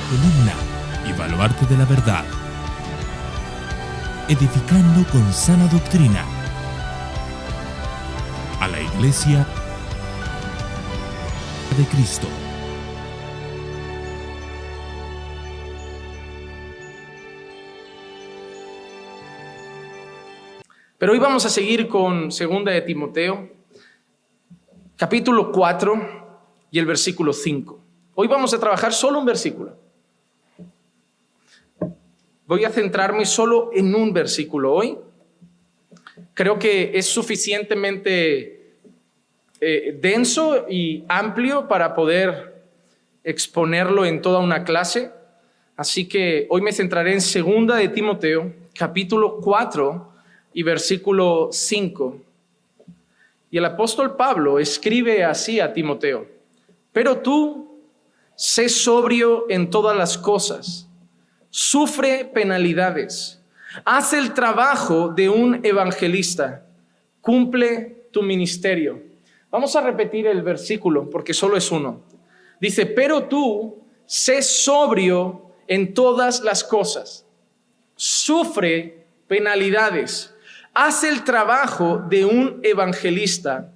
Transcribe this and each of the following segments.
columna y baluarte de la verdad, edificando con sana doctrina a la Iglesia de Cristo. Pero hoy vamos a seguir con 2 de Timoteo, capítulo 4 y el versículo 5. Hoy vamos a trabajar solo un versículo. Voy a centrarme solo en un versículo hoy. Creo que es suficientemente denso y amplio para poder exponerlo en toda una clase. Así que hoy me centraré en 2 de Timoteo, capítulo 4 y versículo 5. Y el apóstol Pablo escribe así a Timoteo: pero tú, sé sobrio en todas las cosas, sufre penalidades, haz el trabajo de un evangelista, cumple tu ministerio. Vamos a repetir el versículo porque solo es uno. Dice: pero tú, sé sobrio en todas las cosas, sufre penalidades, haz el trabajo de un evangelista,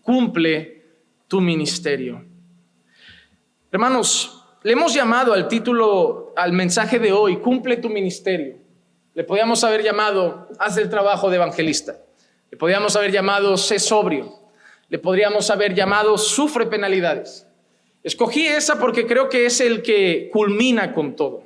cumple tu ministerio. Hermanos, le hemos llamado al título, al mensaje de hoy, cumple tu ministerio. Le podíamos haber llamado, haz el trabajo de evangelista. Le podíamos haber llamado, sé sobrio. Le podríamos haber llamado, sufre penalidades. Escogí esa porque creo que es el que culmina con todo.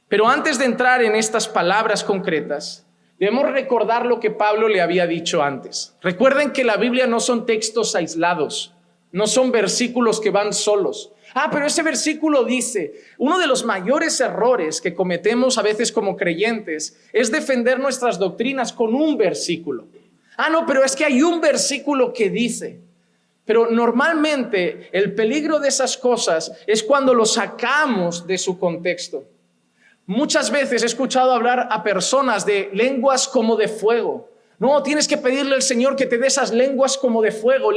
Pero antes de entrar en estas palabras concretas, debemos recordar lo que Pablo le había dicho antes. Recuerden que la Biblia no son textos aislados, no son versículos que van solos. Pero ese versículo dice, uno de los mayores errores que cometemos a veces como creyentes es defender nuestras doctrinas con un versículo. No, pero es que hay un versículo que dice. Pero normalmente el peligro de esas cosas es cuando lo sacamos de su contexto. Muchas veces he escuchado hablar a personas de lenguas como de fuego. No, tienes que pedirle al Señor que te dé esas lenguas como de fuego,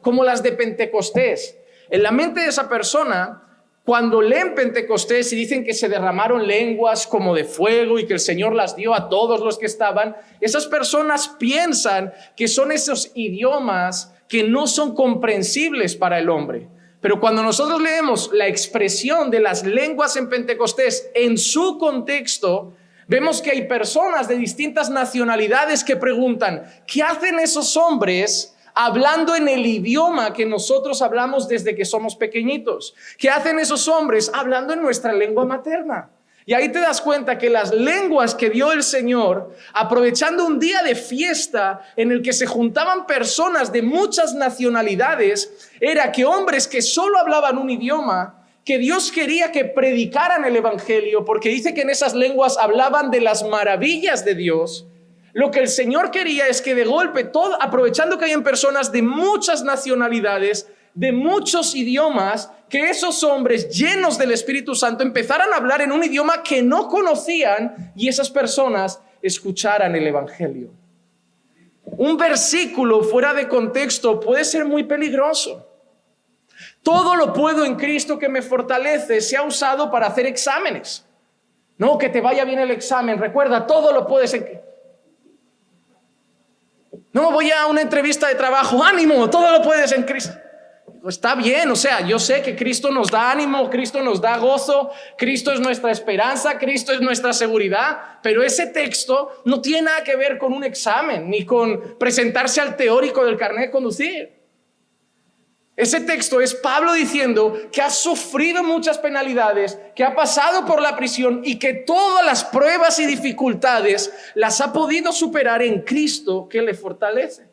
como las de Pentecostés. En la mente de esa persona, cuando leen Pentecostés y dicen que se derramaron lenguas como de fuego y que el Señor las dio a todos los que estaban, esas personas piensan que son esos idiomas que no son comprensibles para el hombre. Pero cuando nosotros leemos la expresión de las lenguas en Pentecostés en su contexto, vemos que hay personas de distintas nacionalidades que preguntan, ¿qué hacen esos hombres hablando en el idioma que nosotros hablamos desde que somos pequeñitos? ¿Qué hacen esos hombres hablando en nuestra lengua materna? Y ahí te das cuenta que las lenguas que dio el Señor, aprovechando un día de fiesta en el que se juntaban personas de muchas nacionalidades, era que hombres que solo hablaban un idioma, que Dios quería que predicaran el evangelio, porque dice que en esas lenguas hablaban de las maravillas de Dios. Lo que el Señor quería es que de golpe, aprovechando que hay personas de muchas nacionalidades, de muchos idiomas, que esos hombres llenos del Espíritu Santo empezaran a hablar en un idioma que no conocían y esas personas escucharan el evangelio. Un versículo fuera de contexto puede ser muy peligroso. Todo lo puedo en Cristo que me fortalece se ha usado para hacer exámenes. No, que te vaya bien el examen. Recuerda, todo lo puedes en... No, voy a una entrevista de trabajo. ¡Ánimo! Todo lo puedes en Cristo. Está bien, yo sé que Cristo nos da ánimo, Cristo nos da gozo, Cristo es nuestra esperanza, Cristo es nuestra seguridad, pero ese texto no tiene nada que ver con un examen, ni con presentarse al teórico del carnet de conducir. Ese texto es Pablo diciendo que ha sufrido muchas penalidades, que ha pasado por la prisión y que todas las pruebas y dificultades las ha podido superar en Cristo que le fortalece.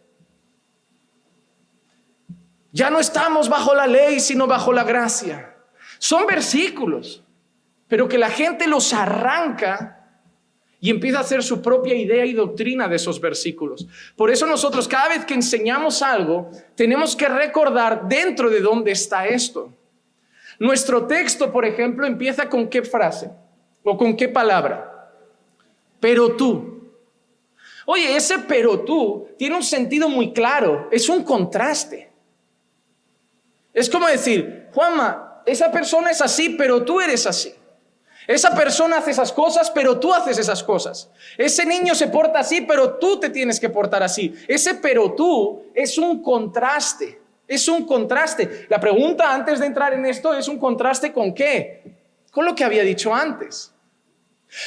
Ya no estamos bajo la ley, sino bajo la gracia. Son versículos, pero que la gente los arranca y empieza a hacer su propia idea y doctrina de esos versículos. Por eso nosotros cada vez que enseñamos algo, tenemos que recordar dentro de dónde está esto. Nuestro texto, por ejemplo, empieza con ¿qué frase? ¿O con qué palabra? Pero tú. Oye, ese pero tú tiene un sentido muy claro, es un contraste. Es como decir, Juanma, esa persona es así, pero tú eres así. Esa persona hace esas cosas, pero tú haces esas cosas. Ese niño se porta así, pero tú te tienes que portar así. Ese pero tú es un contraste. Es un contraste. La pregunta antes de entrar en esto es un contraste ¿con qué? Con lo que había dicho antes.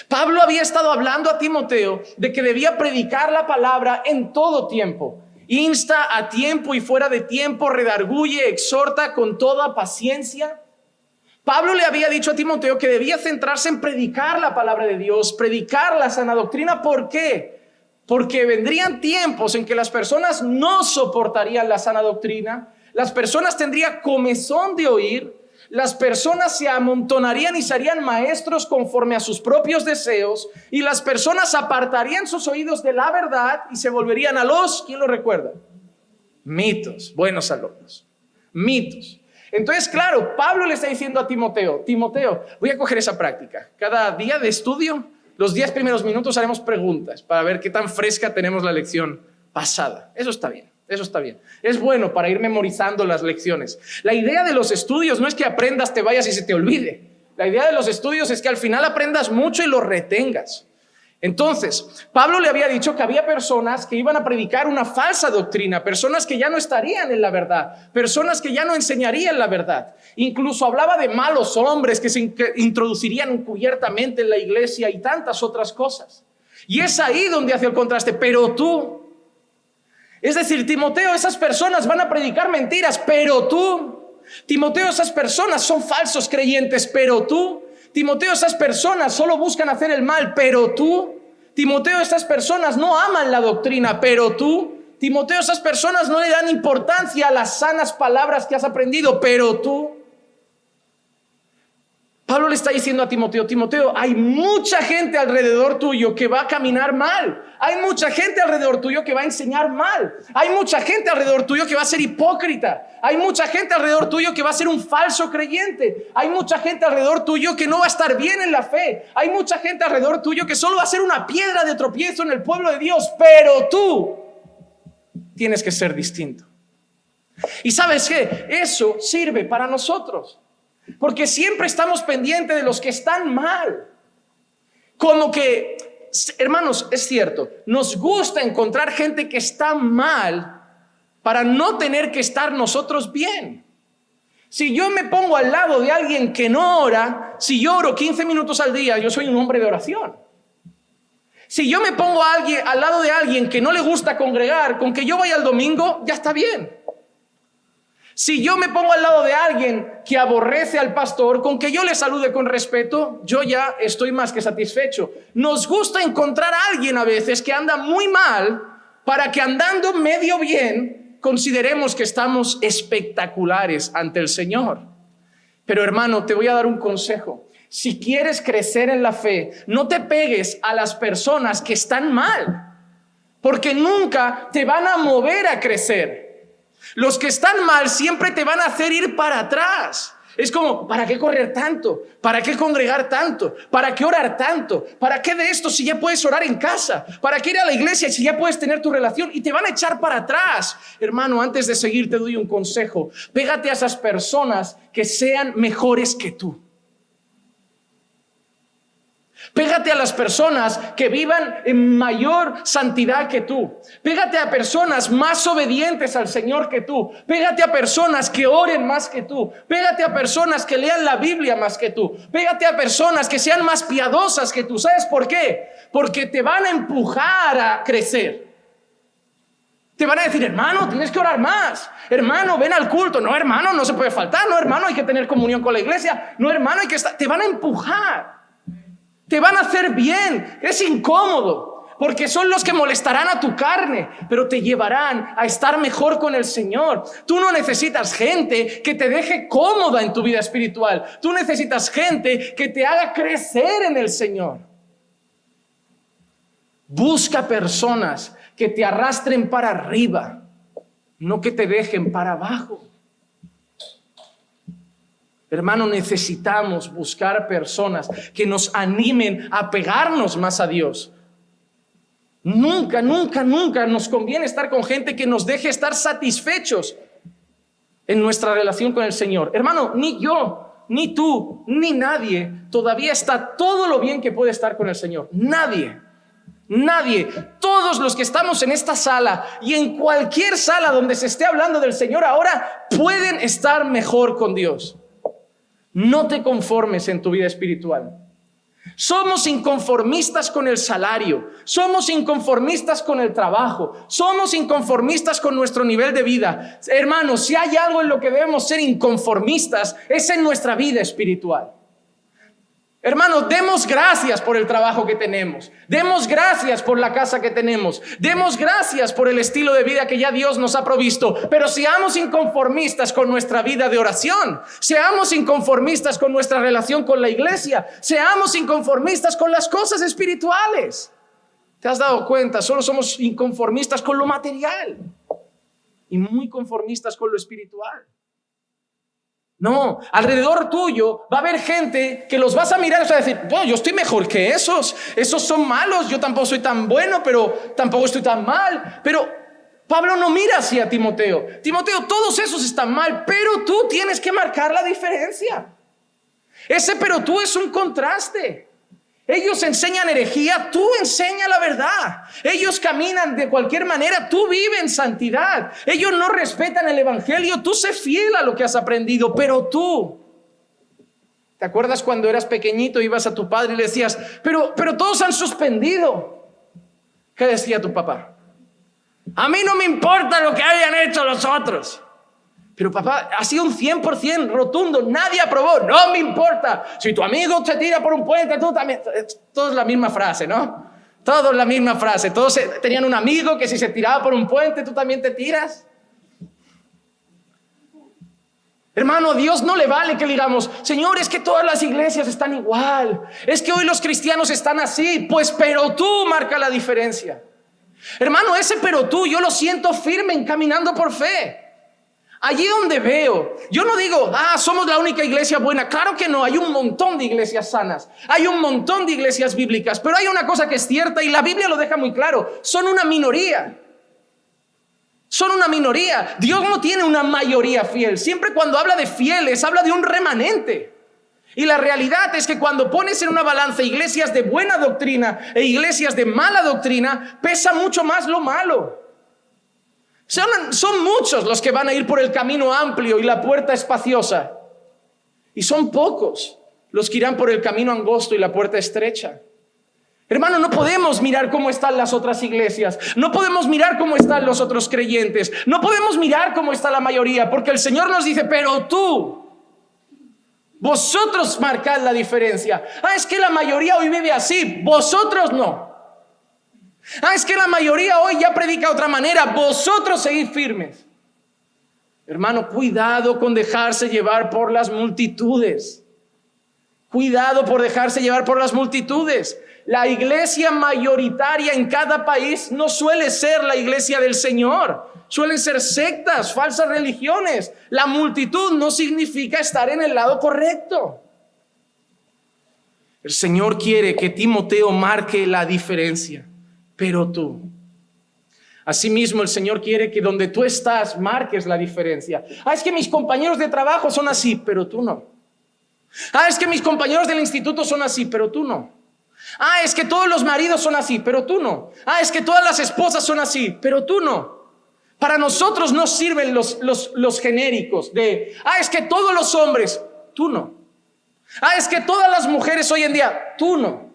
Pablo había estado hablando a Timoteo de que debía predicar la palabra en todo tiempo. Insta a tiempo y fuera de tiempo, redarguye, exhorta con toda paciencia. Pablo le había dicho a Timoteo que debía centrarse en predicar la palabra de Dios, predicar la sana doctrina. ¿Por qué? Porque vendrían tiempos en que las personas no soportarían la sana doctrina, las personas tendrían comezón de oír, las personas se amontonarían y serían maestros conforme a sus propios deseos, y las personas apartarían sus oídos de la verdad y se volverían a los, ¿quién lo recuerda? Mitos, buenos alumnos, mitos. Entonces, claro, Pablo le está diciendo a Timoteo, voy a coger esa práctica. Cada día de estudio, los 10 primeros minutos haremos preguntas para ver qué tan fresca tenemos la lección pasada. Eso está bien, eso está bien. Es bueno para ir memorizando las lecciones. La idea de los estudios no es que aprendas, te vayas y se te olvide. La idea de los estudios es que al final aprendas mucho y lo retengas. Entonces, Pablo le había dicho que había personas que iban a predicar una falsa doctrina, personas que ya no estarían en la verdad, personas que ya no enseñarían la verdad. Incluso hablaba de malos hombres que se introducirían encubiertamente en la iglesia y tantas otras cosas. Y es ahí donde hace el contraste, pero tú. Es decir, Timoteo, esas personas van a predicar mentiras, pero tú. Timoteo, esas personas son falsos creyentes, pero tú. Timoteo, esas personas solo buscan hacer el mal, pero tú. Timoteo, estas personas no aman la doctrina, pero tú. Timoteo, esas personas no le dan importancia a las sanas palabras que has aprendido, pero tú. Pablo le está diciendo a Timoteo, hay mucha gente alrededor tuyo que va a caminar mal. Hay mucha gente alrededor tuyo que va a enseñar mal. Hay mucha gente alrededor tuyo que va a ser hipócrita. Hay mucha gente alrededor tuyo que va a ser un falso creyente. Hay mucha gente alrededor tuyo que no va a estar bien en la fe. Hay mucha gente alrededor tuyo que solo va a ser una piedra de tropiezo en el pueblo de Dios. Pero tú tienes que ser distinto. ¿Y sabes qué? Eso sirve para nosotros. Porque siempre estamos pendientes de los que están mal. Como que, hermanos, es cierto, nos gusta encontrar gente que está mal para no tener que estar nosotros bien. Si yo me pongo al lado de alguien que no ora, si yo oro 15 minutos al día, yo soy un hombre de oración. Si yo me pongo al lado de alguien que no le gusta congregar, con que yo vaya el domingo, ya está bien. Si yo me pongo al lado de alguien que aborrece al pastor, con que yo le salude con respeto, yo ya estoy más que satisfecho. Nos gusta encontrar a alguien a veces que anda muy mal para que andando medio bien consideremos que estamos espectaculares ante el Señor. Pero hermano, te voy a dar un consejo. Si quieres crecer en la fe, no te pegues a las personas que están mal, porque nunca te van a mover a crecer. Los que están mal siempre te van a hacer ir para atrás. Es como, ¿para qué correr tanto? ¿Para qué congregar tanto? ¿Para qué orar tanto? ¿Para qué de esto si ya puedes orar en casa? ¿Para qué ir a la iglesia si ya puedes tener tu relación? Y te van a echar para atrás. Hermano, antes de seguir te doy un consejo. Pégate a esas personas que sean mejores que tú. Pégate a las personas que vivan en mayor santidad que tú. Pégate a personas más obedientes al Señor que tú. Pégate a personas que oren más que tú. Pégate a personas que lean la Biblia más que tú. Pégate a personas que sean más piadosas que tú. ¿Sabes por qué? Porque te van a empujar a crecer. Te van a decir, hermano, tienes que orar más. Hermano, ven al culto. No, hermano, no se puede faltar. No, hermano, hay que tener comunión con la iglesia. No, hermano, hay que estar. Te van a empujar. Te van a hacer bien, es incómodo, porque son los que molestarán a tu carne, pero te llevarán a estar mejor con el Señor. Tú no necesitas gente que te deje cómoda en tu vida espiritual. Tú necesitas gente que te haga crecer en el Señor. Busca personas que te arrastren para arriba, no que te dejen para abajo. Hermano, necesitamos buscar personas que nos animen a pegarnos más a Dios. Nunca nos conviene estar con gente que nos deje estar satisfechos. en nuestra relación con el Señor. Hermano, ni yo, ni tú, ni nadie todavía está todo lo bien que puede estar con el Señor. Nadie. Todos los que estamos en esta sala y en cualquier sala donde se esté hablando del Señor ahora pueden estar mejor con Dios. No te conformes en tu vida espiritual. Somos inconformistas con el salario, somos inconformistas con el trabajo, somos inconformistas con nuestro nivel de vida. Hermanos, si hay algo en lo que debemos ser inconformistas, es en nuestra vida espiritual. Hermanos, demos gracias por el trabajo que tenemos, demos gracias por la casa que tenemos, demos gracias por el estilo de vida que ya Dios nos ha provisto, pero seamos inconformistas con nuestra vida de oración, seamos inconformistas con nuestra relación con la iglesia, seamos inconformistas con las cosas espirituales. ¿Te has dado cuenta? Solo somos inconformistas con lo material y muy conformistas con lo espiritual. No, alrededor tuyo va a haber gente que los vas a mirar y vas a decir, bueno, yo estoy mejor que esos son malos, yo tampoco soy tan bueno, pero tampoco estoy tan mal. Pero Pablo no mira así a Timoteo. Timoteo, todos esos están mal, pero tú tienes que marcar la diferencia. Ese pero tú es un contraste. Ellos enseñan herejía, tú enseña la verdad. Ellos caminan de cualquier manera, tú vive en santidad. Ellos no respetan el evangelio, tú sé fiel a lo que has aprendido. Pero tú, ¿te acuerdas cuando eras pequeñito, ibas a tu padre y le decías, pero todos han suspendido? ¿Qué decía tu papá? A mí no me importa lo que hayan hecho los otros. Pero papá, ha sido un 100% rotundo, nadie aprobó, no me importa. Si tu amigo te tira por un puente, tú también. Todo es la misma frase, ¿no? Todo es la misma frase. Todos tenían un amigo que si se tiraba por un puente, tú también te tiras. Hermano, a Dios no le vale que digamos, Señor, es que todas las iglesias están igual. Es que hoy los cristianos están así. Pues, pero tú marca la diferencia. Hermano, ese pero tú, yo lo siento firme encaminando por fe. Allí donde veo, yo no digo, somos la única iglesia buena. Claro que no, hay un montón de iglesias sanas, hay un montón de iglesias bíblicas, pero hay una cosa que es cierta y la Biblia lo deja muy claro, son una minoría. Son una minoría. Dios no tiene una mayoría fiel. Siempre cuando habla de fieles, habla de un remanente. Y la realidad es que cuando pones en una balanza iglesias de buena doctrina e iglesias de mala doctrina, pesa mucho más lo malo. Son muchos los que van a ir por el camino amplio y la puerta espaciosa. Y son pocos los que irán por el camino angosto y la puerta estrecha. Hermano, no podemos mirar cómo están las otras iglesias. No podemos mirar cómo están los otros creyentes. No podemos mirar cómo está la mayoría. Porque el Señor nos dice, pero tú, vosotros marcad la diferencia. Es que la mayoría hoy vive así. Vosotros no. Es que la mayoría hoy ya predica de otra manera. Vosotros seguid firmes. Hermano, cuidado con dejarse llevar por las multitudes. Cuidado por dejarse llevar por las multitudes. La iglesia mayoritaria en cada país no suele ser la iglesia del Señor. Suelen ser sectas, falsas religiones. La multitud no significa estar en el lado correcto. El Señor quiere que Timoteo marque la diferencia. Pero tú, asimismo el Señor quiere que donde tú estás marques la diferencia. Es que mis compañeros de trabajo son así, pero tú no. Es que mis compañeros del instituto son así, pero tú no. Es que todos los maridos son así, pero tú no. Es que todas las esposas son así, pero tú no. Para nosotros no sirven los genéricos de, es que todos los hombres, tú no. Es que todas las mujeres hoy en día, tú no.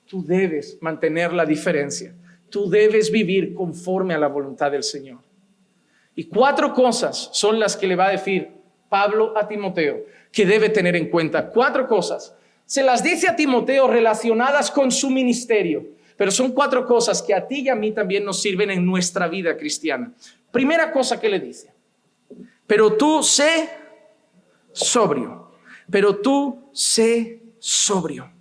Tú debes mantener la diferencia. Tú debes vivir conforme a la voluntad del Señor. Y 4 cosas son las que le va a decir Pablo a Timoteo que debe tener en cuenta. 4 cosas. Se las dice a Timoteo relacionadas con su ministerio, pero son 4 cosas que a ti y a mí también nos sirven en nuestra vida cristiana. Primera cosa que le dice, pero tú sé sobrio, pero tú sé sobrio.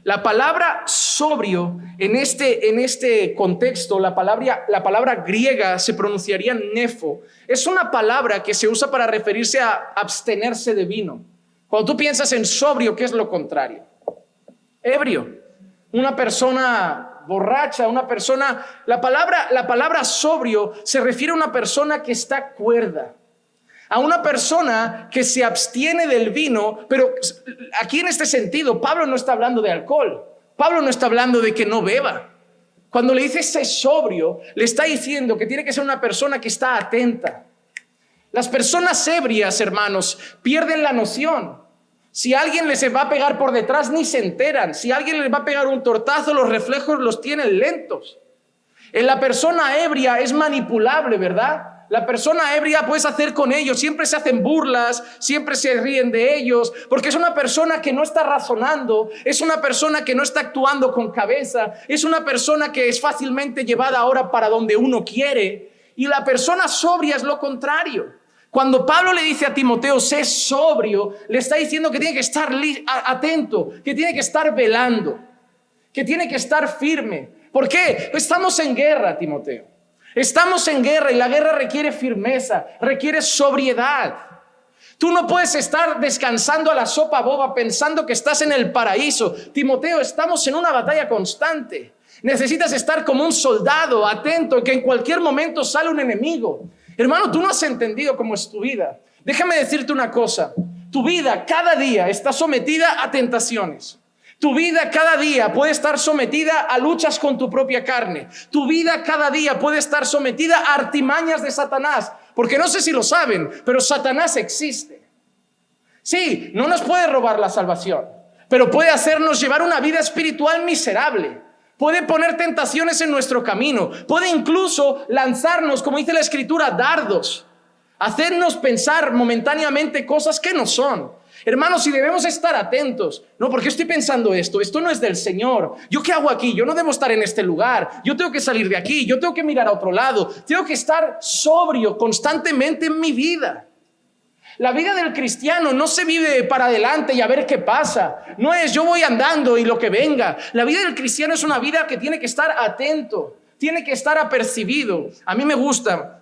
La palabra sobrio en este contexto, la palabra griega se pronunciaría nefo. Es una palabra que se usa para referirse a abstenerse de vino. Cuando tú piensas en sobrio, ¿qué es lo contrario? Ebrio, una persona borracha, una persona. La palabra sobrio se refiere a una persona que está cuerda, a una persona que se abstiene del vino, pero aquí en este sentido, Pablo no está hablando de alcohol. Pablo no está hablando de que no beba. Cuando le dice sé sobrio, le está diciendo que tiene que ser una persona que está atenta. Las personas ebrias, hermanos, pierden la noción. Si alguien les va a pegar por detrás, ni se enteran. Si alguien les va a pegar un tortazo, los reflejos los tienen lentos. En la persona ebria es manipulable, ¿verdad? La persona ebria puedes hacer con ellos, siempre se hacen burlas, siempre se ríen de ellos, porque es una persona que no está razonando, es una persona que no está actuando con cabeza, es una persona que es fácilmente llevada ahora para donde uno quiere. Y la persona sobria es lo contrario. Cuando Pablo le dice a Timoteo, sé sobrio, le está diciendo que tiene que estar atento, que tiene que estar velando, que tiene que estar firme. ¿Por qué? Estamos en guerra, Timoteo. Estamos en guerra y la guerra requiere firmeza, requiere sobriedad. Tú no puedes estar descansando a la sopa boba pensando que estás en el paraíso. Timoteo, estamos en una batalla constante. Necesitas estar como un soldado, atento, que en cualquier momento sale un enemigo. Hermano, tú no has entendido cómo es tu vida. Déjame decirte una cosa. Tu vida cada día está sometida a tentaciones. Tu vida cada día puede estar sometida a luchas con tu propia carne. Tu vida cada día puede estar sometida a artimañas de Satanás. Porque no sé si lo saben, pero Satanás existe. Sí, no nos puede robar la salvación, pero puede hacernos llevar una vida espiritual miserable. Puede poner tentaciones en nuestro camino. Puede incluso lanzarnos, como dice la Escritura, dardos. Hacernos pensar momentáneamente cosas que no son. Hermanos, si debemos estar atentos. No, ¿por qué estoy pensando esto? Esto no es del Señor. ¿Yo qué hago aquí? Yo no debo estar en este lugar. Yo tengo que salir de aquí. Yo tengo que mirar a otro lado. Tengo que estar sobrio constantemente en mi vida. La vida del cristiano no se vive para adelante y a ver qué pasa. No es yo voy andando y lo que venga. La vida del cristiano es una vida que tiene que estar atento. Tiene que estar apercibido. A mí me gusta.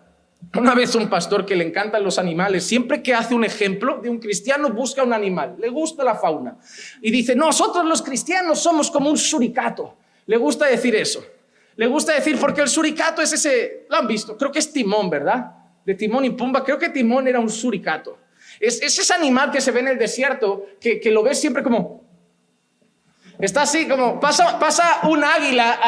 Una vez un pastor que le encantan los animales, siempre que hace un ejemplo de un cristiano busca un animal, le gusta la fauna y dice, nosotros los cristianos somos como un suricato. Le gusta decir eso, le gusta decir porque el suricato es ese, lo han visto, creo que es Timón, ¿verdad? De Timón y Pumba, creo que Timón era un suricato. Es ese animal que se ve en el desierto, que lo ves siempre como... Está así como, pasa un águila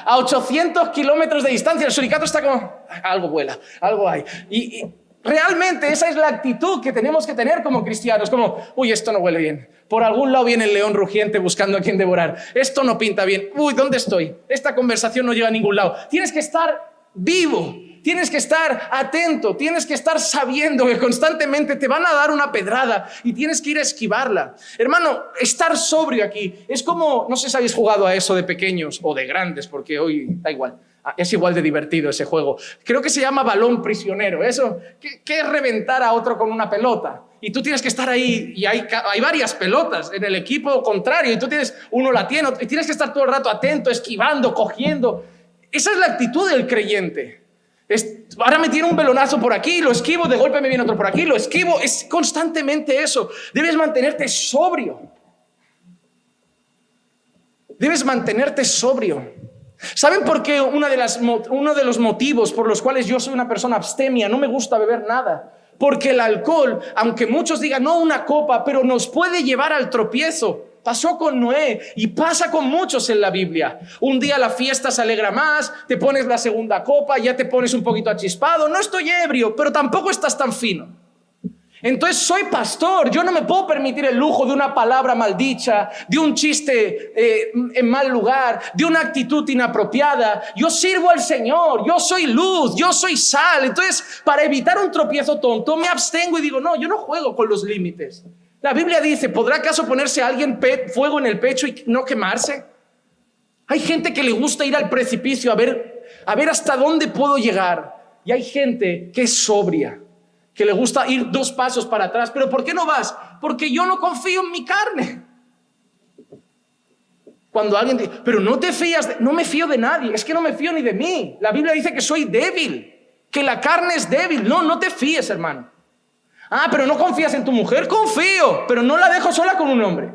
a 800 kilómetros de distancia, el suricato está como, algo vuela, algo hay. Y realmente esa es la actitud que tenemos que tener como cristianos, como, uy, esto no huele bien. Por algún lado viene el león rugiente buscando a quien devorar. Esto no pinta bien. Uy, ¿dónde estoy? Esta conversación no llega a ningún lado. Tienes que estar vivo. Tienes que estar atento, tienes que estar sabiendo que constantemente te van a dar una pedrada y tienes que ir a esquivarla. Hermano, estar sobrio aquí es como, no sé si habéis jugado a eso de pequeños o de grandes, porque hoy da igual, es igual de divertido ese juego. Creo que se llama balón prisionero, eso, que es reventar a otro con una pelota. Y tú tienes que estar ahí y hay varias pelotas en el equipo contrario y tú uno la tiene y tienes que estar todo el rato atento, esquivando, cogiendo. Esa es la actitud del creyente. Ahora me tiene un belonazo por aquí, lo esquivo, de golpe me viene otro por aquí, lo esquivo, es constantemente eso. Debes mantenerte sobrio. Debes mantenerte sobrio. ¿Saben por qué uno de los motivos por los cuales yo soy una persona abstemia? No me gusta beber nada. Porque el alcohol, aunque muchos digan, no, una copa, pero nos puede llevar al tropiezo. Pasó con Noé y pasa con muchos en la Biblia. Un día la fiesta se alegra más, te pones la segunda copa, ya te pones un poquito achispado. No estoy ebrio, pero tampoco estás tan fino. Entonces soy pastor, yo no me puedo permitir el lujo de una palabra maldicha, de un chiste en mal lugar, de una actitud inapropiada. Yo sirvo al Señor, yo soy luz, yo soy sal. Entonces, para evitar un tropiezo tonto, me abstengo y digo, no, yo no juego con los límites. La Biblia dice, ¿podrá acaso ponerse a alguien fuego en el pecho y no quemarse? Hay gente que le gusta ir al precipicio a ver hasta dónde puedo llegar. Y hay gente que es sobria, que le gusta ir 2 pasos para atrás. ¿Pero por qué no vas? Porque yo no confío en mi carne. Cuando alguien dice, pero no te fías, no me fío de nadie, es que no me fío ni de mí. La Biblia dice que soy débil, que la carne es débil. No te fíes, hermano. Pero no confías en tu mujer. Confío, pero no la dejo sola con un hombre.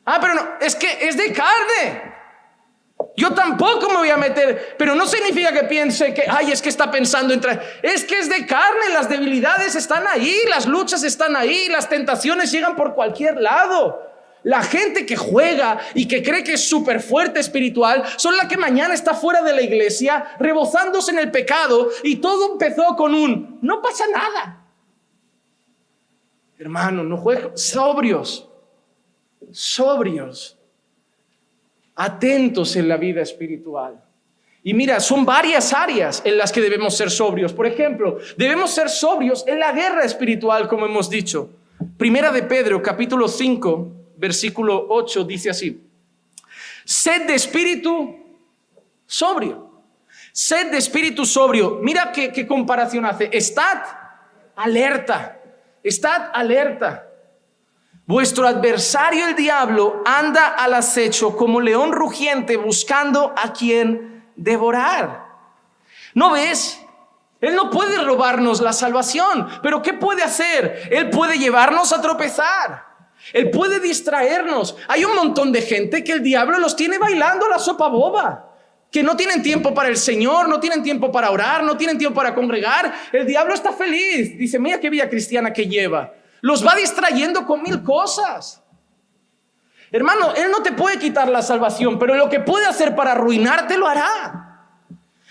Pero no, es que es de carne. Yo tampoco me voy a meter, pero no significa que piense que, ay, es que está pensando es que es de carne, las debilidades están ahí, las luchas están ahí, las tentaciones llegan por cualquier lado. La gente que juega y que cree que es súper fuerte espiritual son la que mañana está fuera de la iglesia rebozándose en el pecado, y todo empezó con no pasa nada. Hermano, no juegues, sobrios, atentos en la vida espiritual. Y mira, son varias áreas en las que debemos ser sobrios. Por ejemplo, debemos ser sobrios en la guerra espiritual, como hemos dicho. Primera de Pedro, capítulo 5, versículo 8, dice así: sed de espíritu sobrio. Sed de espíritu sobrio. Mira qué comparación hace. Estad alerta. Vuestro adversario el diablo anda al acecho como león rugiente, buscando a quien devorar. ¿No ves? Él no puede robarnos la salvación, pero ¿qué puede hacer? Él puede llevarnos a tropezar. Él puede distraernos. Hay un montón de gente que el diablo los tiene bailando la sopa boba, que no tienen tiempo para el Señor, no tienen tiempo para orar, no tienen tiempo para congregar. El diablo está feliz. Dice, mira qué vida cristiana que lleva. Los va distrayendo con 1000 cosas. Hermano, Él no te puede quitar la salvación, pero lo que puede hacer para arruinarte lo hará.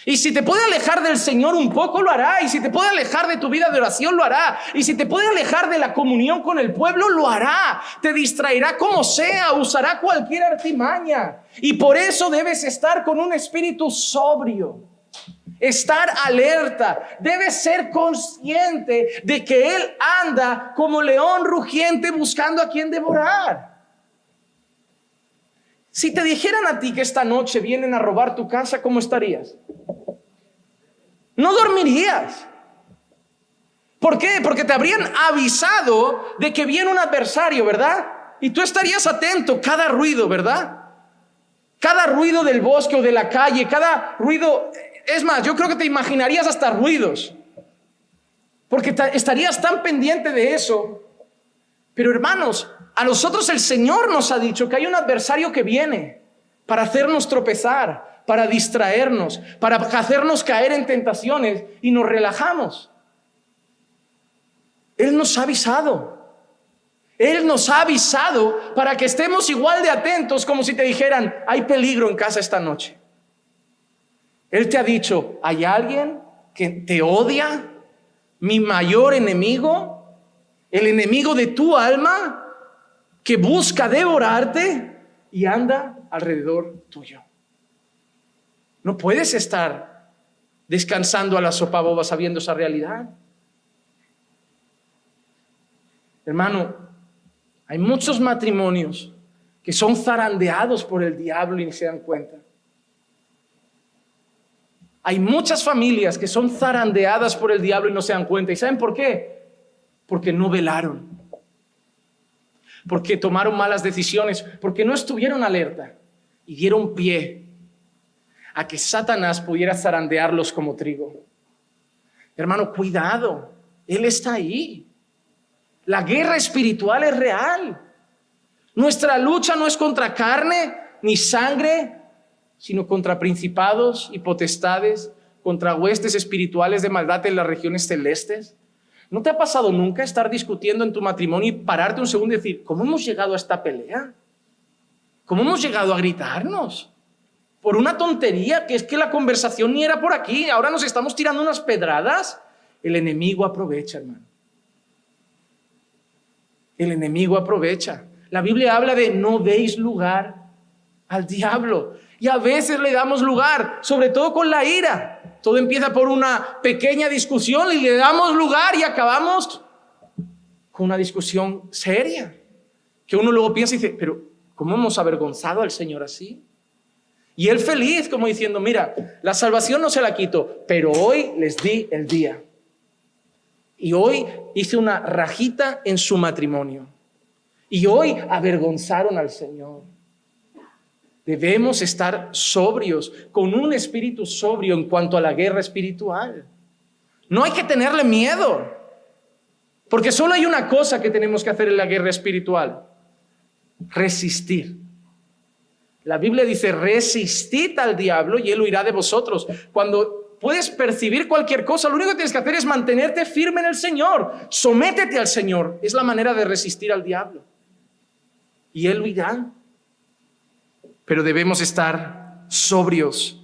Y si te puede alejar del Señor un poco, lo hará. Y si te puede alejar de tu vida de oración, lo hará. Y si te puede alejar de la comunión con el pueblo, lo hará. Te distraerá como sea, usará cualquier artimaña. Y por eso debes estar con un espíritu sobrio. Estar alerta. Debes ser consciente de que Él anda como león rugiente buscando a quien devorar. Si te dijeran a ti que esta noche vienen a robar tu casa, ¿cómo estarías? No dormirías. ¿Por qué? Porque te habrían avisado de que viene un adversario, ¿verdad? Y tú estarías atento cada ruido, ¿verdad? Cada ruido del bosque o de la calle, cada ruido. Es más, yo creo que te imaginarías hasta ruidos, porque estarías tan pendiente de eso. Pero hermanos, a nosotros el Señor nos ha dicho que hay un adversario que viene para hacernos tropezar, para distraernos, para hacernos caer en tentaciones, y nos relajamos. Él nos ha avisado. Él nos ha avisado para que estemos igual de atentos, como si te dijeran, hay peligro en casa esta noche. Él te ha dicho, hay alguien que te odia, mi mayor enemigo, el enemigo de tu alma, que busca devorarte y anda alrededor tuyo. No puedes estar descansando a la sopa boba sabiendo esa realidad. Hermano, hay muchos matrimonios que son zarandeados por el diablo y ni se dan cuenta. Hay muchas familias que son zarandeadas por el diablo y no se dan cuenta. ¿Y saben por qué? Porque no velaron. Porque tomaron malas decisiones. Porque no estuvieron alerta y dieron pie a que Satanás pudiera zarandearlos como trigo. Hermano, cuidado. Él está ahí. La guerra espiritual es real. Nuestra lucha no es contra carne ni sangre, sino contra principados y potestades, contra huestes espirituales de maldad en las regiones celestes. ¿No te ha pasado nunca estar discutiendo en tu matrimonio y pararte un segundo y decir, ¿cómo hemos llegado a esta pelea? ¿Cómo hemos llegado a gritarnos? Por una tontería, que es que la conversación ni era por aquí, ahora nos estamos tirando unas pedradas. El enemigo aprovecha, hermano. El enemigo aprovecha. La Biblia habla de no deis lugar al diablo. Y a veces le damos lugar, sobre todo con la ira. Todo empieza por una pequeña discusión y le damos lugar y acabamos con una discusión seria. Que uno luego piensa y dice, pero ¿cómo hemos avergonzado al Señor así? Y Él feliz, como diciendo, mira, la salvación no se la quito, pero hoy les di el día. Y hoy hice una rajita en su matrimonio. Y hoy avergonzaron al Señor. Debemos estar sobrios, con un espíritu sobrio en cuanto a la guerra espiritual. No hay que tenerle miedo, porque solo hay una cosa que tenemos que hacer en la guerra espiritual: resistir. La Biblia dice, resistid al diablo y él huirá de vosotros. Cuando puedes percibir cualquier cosa, lo único que tienes que hacer es mantenerte firme en el Señor. Sométete al Señor. Es la manera de resistir al diablo. Y él huirá. Pero debemos estar sobrios.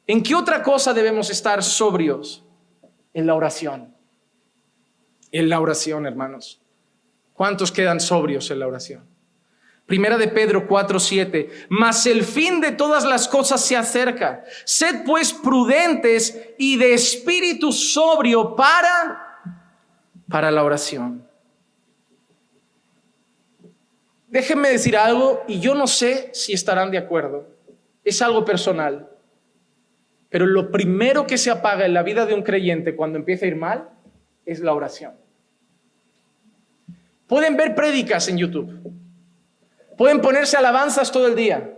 ¿En qué otra cosa debemos estar sobrios? En la oración. En la oración, hermanos. ¿Cuántos quedan sobrios en la oración? Primera de Pedro 4:7. Mas el fin de todas las cosas se acerca. Sed pues prudentes y de espíritu sobrio para la oración. Déjenme decir algo, y yo no sé si estarán de acuerdo. Es algo personal. Pero lo primero que se apaga en la vida de un creyente cuando empieza a ir mal es la oración. Pueden ver prédicas en YouTube. Pueden ponerse alabanzas todo el día.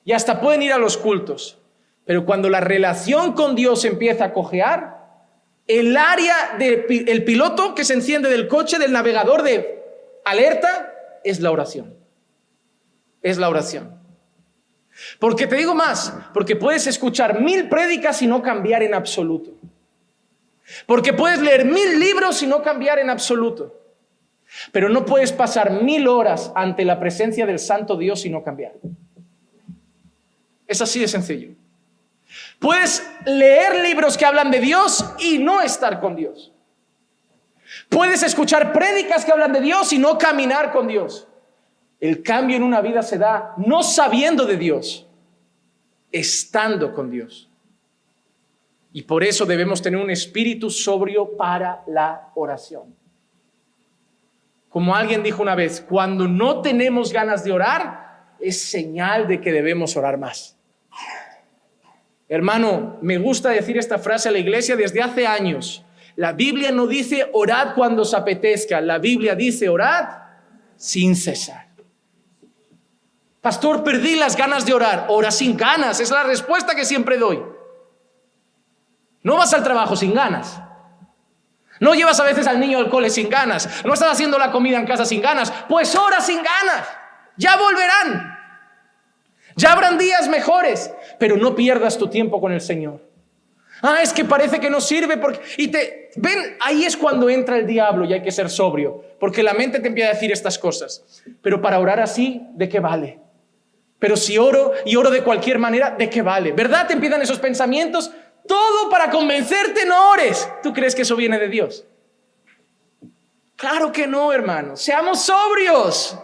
Y hasta pueden ir a los cultos. Pero cuando la relación con Dios empieza a cojear, el área del piloto que se enciende del coche, del navegador de alerta, es la oración. Es la oración. Porque te digo más, porque puedes escuchar 1000 prédicas y no cambiar en absoluto. Porque puedes leer 1000 libros y no cambiar en absoluto. Pero no puedes pasar 1000 horas ante la presencia del Santo Dios y no cambiar. Es así de sencillo. Puedes leer libros que hablan de Dios y no estar con Dios. Puedes escuchar prédicas que hablan de Dios y no caminar con Dios. El cambio en una vida se da no sabiendo de Dios, estando con Dios. Y por eso debemos tener un espíritu sobrio para la oración. Como alguien dijo una vez, cuando no tenemos ganas de orar, es señal de que debemos orar más. Hermano, me gusta decir esta frase a la iglesia desde hace años. La Biblia no dice orad cuando os apetezca. La Biblia dice orad sin cesar. Pastor, perdí las ganas de orar. Ora sin ganas, es la respuesta que siempre doy. No vas al trabajo sin ganas. No llevas a veces al niño al cole sin ganas. No estás haciendo la comida en casa sin ganas. Pues ora sin ganas. Ya volverán. Ya habrán días mejores. Pero no pierdas tu tiempo con el Señor. Es que parece que no sirve porque... Ven, ahí es cuando entra el diablo y hay que ser sobrio. Porque la mente te empieza a decir estas cosas. Pero para orar así, ¿de qué vale? Pero si oro y oro de cualquier manera, ¿de qué vale? ¿Verdad? Te empiezan esos pensamientos. Todo para convencerte, no ores. ¿Tú crees que eso viene de Dios? Claro que no, hermano. Seamos sobrios.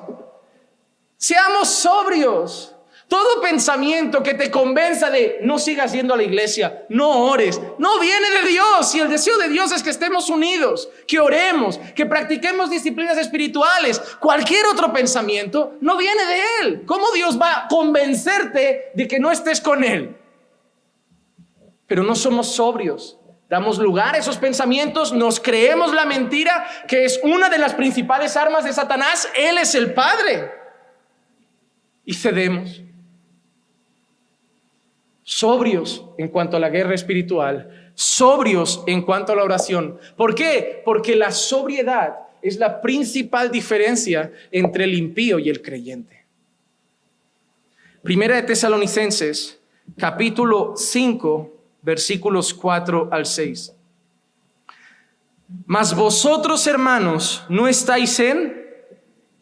Seamos sobrios. Todo pensamiento que te convenza de no sigas yendo a la iglesia, no ores, no viene de Dios. Y el deseo de Dios es que estemos unidos, que oremos, que practiquemos disciplinas espirituales. Cualquier otro pensamiento no viene de Él. ¿Cómo Dios va a convencerte de que no estés con Él? Pero no somos sobrios. Damos lugar a esos pensamientos, nos creemos la mentira, que es una de las principales armas de Satanás. Él es el Padre. Y cedemos. Sobrios en cuanto a la guerra espiritual, sobrios en cuanto a la oración. ¿Por qué? Porque la sobriedad es la principal diferencia entre el impío y el creyente. Primera de Tesalonicenses, capítulo 5, versículos 4 al 6. Mas vosotros, hermanos, no estáis en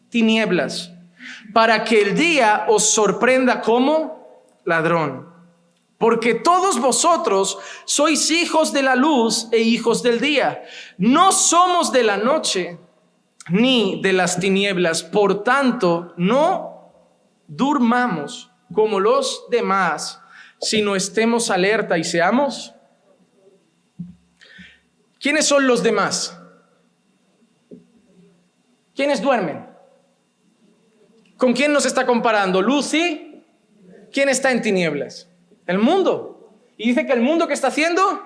tinieblas, para que el día os sorprenda como ladrón. Porque todos vosotros sois hijos de la luz e hijos del día. No somos de la noche ni de las tinieblas. Por tanto, no durmamos como los demás, sino estemos alerta y seamos. ¿Quiénes son los demás? ¿Quiénes duermen? ¿Con quién nos está comparando? ¿Luz y? ¿Quién está en tinieblas? El mundo. Y dice que el mundo, ¿qué está haciendo?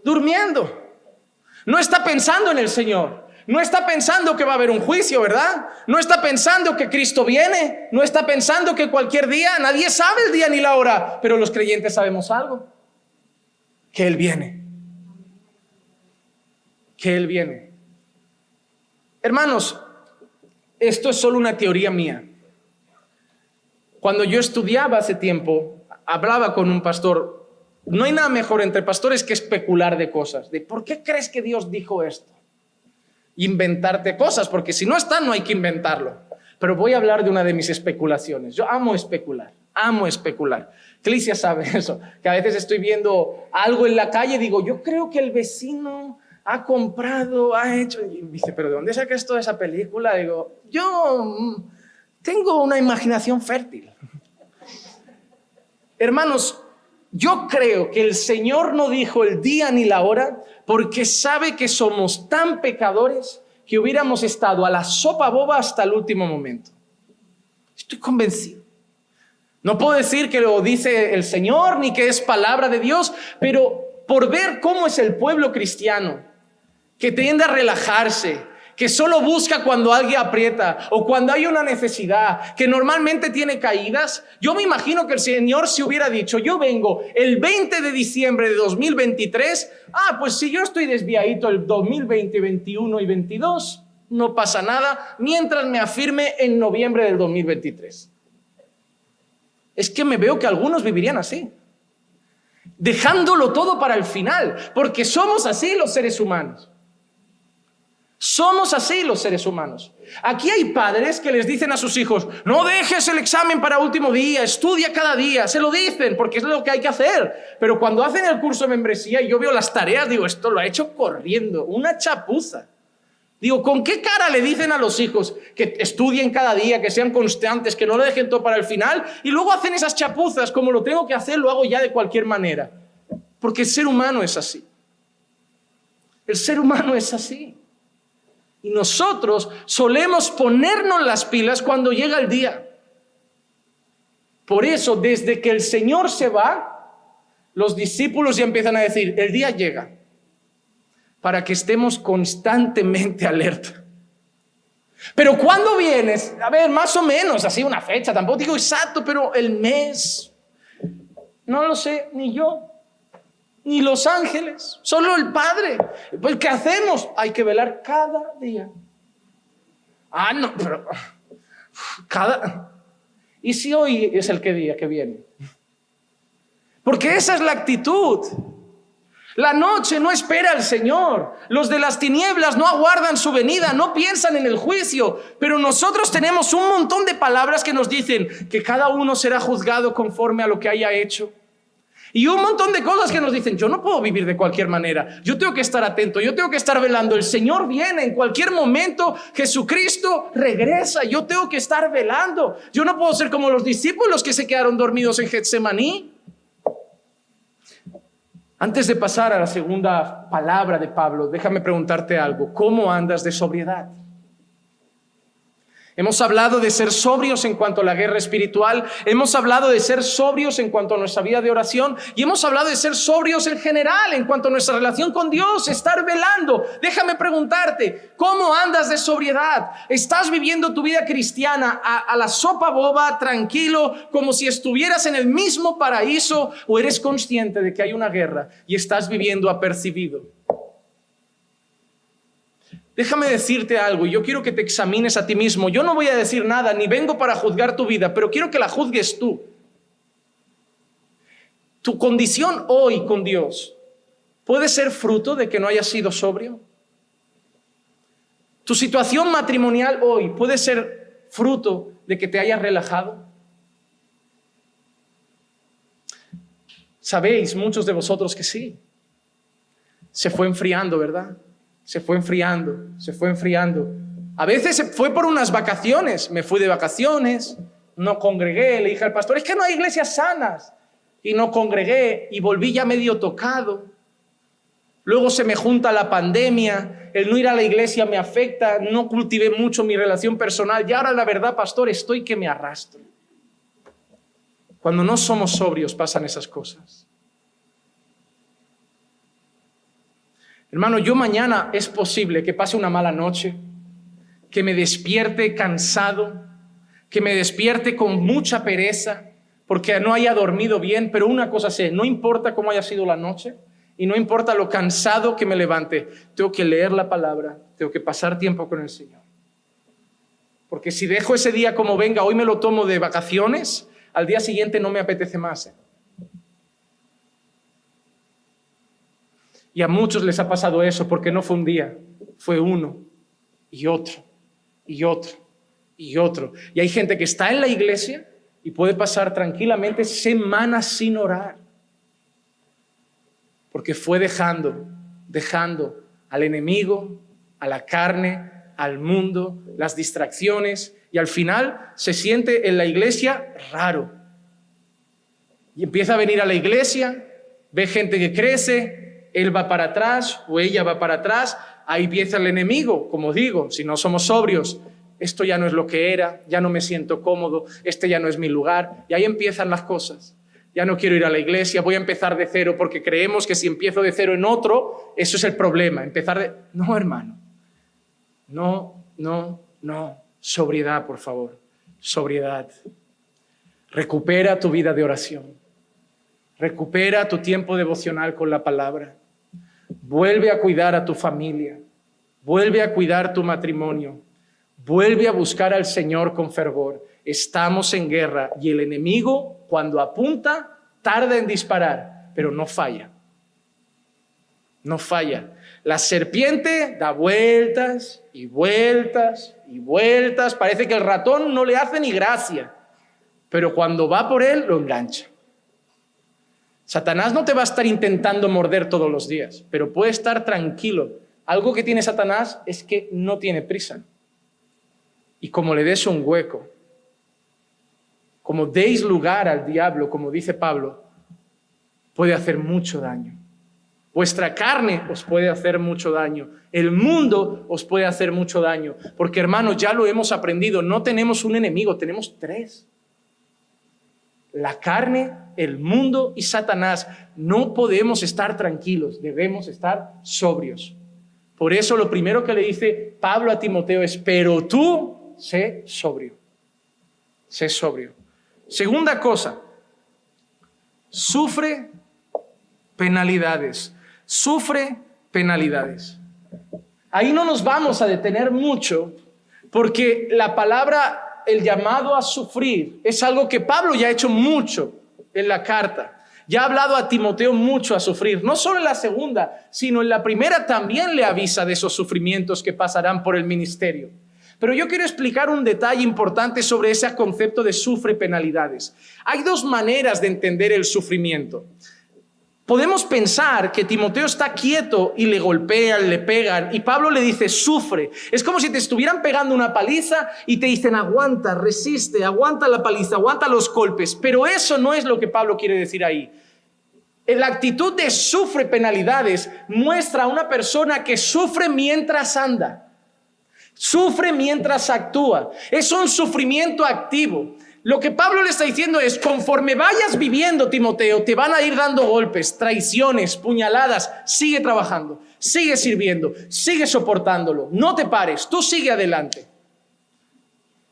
Durmiendo. No está pensando en el Señor. No está pensando que va a haber un juicio, ¿verdad? No está pensando que Cristo viene. No está pensando que cualquier día, nadie sabe el día ni la hora, pero los creyentes sabemos algo. Que Él viene. Que Él viene. Hermanos, esto es solo una teoría mía. Cuando yo estudiaba hace tiempo, hablaba con un pastor. No hay nada mejor entre pastores que especular de cosas. De ¿por qué crees que Dios dijo esto? Inventarte cosas, porque si no está, no hay que inventarlo. Pero voy a hablar de una de mis especulaciones. Yo amo especular, amo especular. Clicia sabe eso, que a veces estoy viendo algo en la calle y digo, yo creo que el vecino ha comprado, ha hecho... Y me dice, ¿pero de dónde sacas toda esa película? Digo, yo tengo una imaginación fértil. Hermanos, yo creo que el Señor no dijo el día ni la hora porque sabe que somos tan pecadores que hubiéramos estado a la sopa boba hasta el último momento. Estoy convencido. No puedo decir que lo dice el Señor ni que es palabra de Dios, pero por ver cómo es el pueblo cristiano, que tiende a relajarse, que solo busca cuando alguien aprieta o cuando hay una necesidad, que normalmente tiene caídas. Yo me imagino que el Señor se hubiera dicho, yo vengo el 20 de diciembre de 2023, pues si yo estoy desviadito el 2020, 21 y 22, no pasa nada, mientras me afirme en noviembre del 2023. Es que me veo que algunos vivirían así, dejándolo todo para el final, porque somos así los seres humanos. Somos así los seres humanos. Aquí hay padres que les dicen a sus hijos, no dejes el examen para último día, estudia cada día. Se lo dicen porque es lo que hay que hacer. Pero cuando hacen el curso de membresía y yo veo las tareas, digo, esto lo ha hecho corriendo, una chapuza. Digo, ¿con qué cara le dicen a los hijos que estudien cada día, que sean constantes, que no lo dejen todo para el final? Y luego hacen esas chapuzas, como lo tengo que hacer, lo hago ya de cualquier manera. Porque el ser humano es así. El ser humano es así. Y nosotros solemos ponernos las pilas cuando llega el día. Por eso, desde que el Señor se va, los discípulos ya empiezan a decir, el día llega, para que estemos constantemente alerta. Pero ¿cuándo vienes? A ver, más o menos, así una fecha, tampoco digo exacto, pero el mes, no lo sé, ni yo. Ni los ángeles, solo el Padre. Pues ¿qué hacemos? Hay que velar cada día. No, pero ¿y si hoy es el día que viene? Porque esa es la actitud. La noche no espera al Señor. Los de las tinieblas no aguardan su venida, no piensan en el juicio. Pero nosotros tenemos un montón de palabras que nos dicen que cada uno será juzgado conforme a lo que haya hecho. Y un montón de cosas que nos dicen, yo no puedo vivir de cualquier manera, yo tengo que estar atento, yo tengo que estar velando, el Señor viene en cualquier momento, Jesucristo regresa, yo tengo que estar velando, yo no puedo ser como los discípulos que se quedaron dormidos en Getsemaní. Antes de pasar a la segunda palabra de Pablo, déjame preguntarte algo, ¿cómo andas de sobriedad? Hemos hablado de ser sobrios en cuanto a la guerra espiritual, hemos hablado de ser sobrios en cuanto a nuestra vida de oración y hemos hablado de ser sobrios en general en cuanto a nuestra relación con Dios, estar velando. Déjame preguntarte, ¿cómo andas de sobriedad? ¿Estás viviendo tu vida cristiana a la sopa boba, tranquilo, como si estuvieras en el mismo paraíso, o eres consciente de que hay una guerra y estás viviendo apercibido? Déjame decirte algo, y yo quiero que te examines a ti mismo. Yo no voy a decir nada, ni vengo para juzgar tu vida, pero quiero que la juzgues tú. Tu condición hoy con Dios puede ser fruto de que no hayas sido sobrio. Tu situación matrimonial hoy puede ser fruto de que te hayas relajado. Sabéis, muchos de vosotros, que sí. Se fue enfriando, ¿verdad? Se fue enfriando, se fue enfriando. A veces fue por unas vacaciones. Me fui de vacaciones, no congregué, le dije al pastor, es que no hay iglesias sanas. Y no congregué y volví ya medio tocado. Luego se me junta la pandemia, el no ir a la iglesia me afecta, no cultivé mucho mi relación personal. Y ahora la verdad, pastor, estoy que me arrastro. Cuando no somos sobrios pasan esas cosas. Hermano, yo mañana es posible que pase una mala noche, que me despierte cansado, que me despierte con mucha pereza, porque no haya dormido bien, pero una cosa sé, no importa cómo haya sido la noche y no importa lo cansado que me levante, tengo que leer la palabra, tengo que pasar tiempo con el Señor. Porque si dejo ese día como venga, hoy me lo tomo de vacaciones, al día siguiente no me apetece más. Y a muchos les ha pasado eso porque no fue un día, fue uno y otro y otro y otro. Y hay gente que está en la iglesia y puede pasar tranquilamente semanas sin orar porque fue dejando al enemigo, a la carne, al mundo, las distracciones, y al final se siente en la iglesia raro. Y empieza a venir a la iglesia, ve gente que crece, él va para atrás o ella va para atrás, ahí empieza el enemigo, como digo, si no somos sobrios, esto ya no es lo que era, ya no me siento cómodo, este ya no es mi lugar, y ahí empiezan las cosas. Ya no quiero ir a la iglesia, voy a empezar de cero porque creemos que si empiezo de cero en otro, eso es el problema, No, hermano, no, sobriedad, por favor, sobriedad. Recupera tu vida de oración, recupera tu tiempo devocional con la palabra, vuelve a cuidar a tu familia, vuelve a cuidar tu matrimonio, vuelve a buscar al Señor con fervor. Estamos en guerra y el enemigo, cuando apunta, tarda en disparar, pero no falla. No falla. La serpiente da vueltas y vueltas y vueltas. Parece que el ratón no le hace ni gracia, pero cuando va por él, lo engancha. Satanás no te va a estar intentando morder todos los días, pero puede estar tranquilo. Algo que tiene Satanás es que no tiene prisa. Y como le des un hueco, como deis lugar al diablo, como dice Pablo, puede hacer mucho daño. Vuestra carne os puede hacer mucho daño. El mundo os puede hacer mucho daño. Porque, hermanos, ya lo hemos aprendido. No tenemos un enemigo, tenemos tres. La carne, el mundo y Satanás. No podemos estar tranquilos, debemos estar sobrios. Por eso lo primero que le dice Pablo a Timoteo es, pero tú sé sobrio. Sé sobrio. Segunda cosa, sufre penalidades. Sufre penalidades. Ahí no nos vamos a detener mucho porque la palabra, el llamado a sufrir, es algo que Pablo ya ha hecho mucho en la carta. Ya ha hablado a Timoteo mucho a sufrir. No solo en la segunda, sino en la primera también le avisa de esos sufrimientos que pasarán por el ministerio. Pero yo quiero explicar un detalle importante sobre ese concepto de sufre penalidades. Hay dos maneras de entender el sufrimiento. Podemos pensar que Timoteo está quieto y le golpean, le pegan, y Pablo le dice, sufre. Es como si te estuvieran pegando una paliza y te dicen, aguanta, resiste, aguanta la paliza, aguanta los golpes. Pero eso no es lo que Pablo quiere decir ahí. La actitud de sufre penalidades muestra a una persona que sufre mientras anda. Sufre mientras actúa. Es un sufrimiento activo. Lo que Pablo le está diciendo es, conforme vayas viviendo, Timoteo, te van a ir dando golpes, traiciones, puñaladas. Sigue trabajando, sigue sirviendo, sigue soportándolo. No te pares, tú sigue adelante.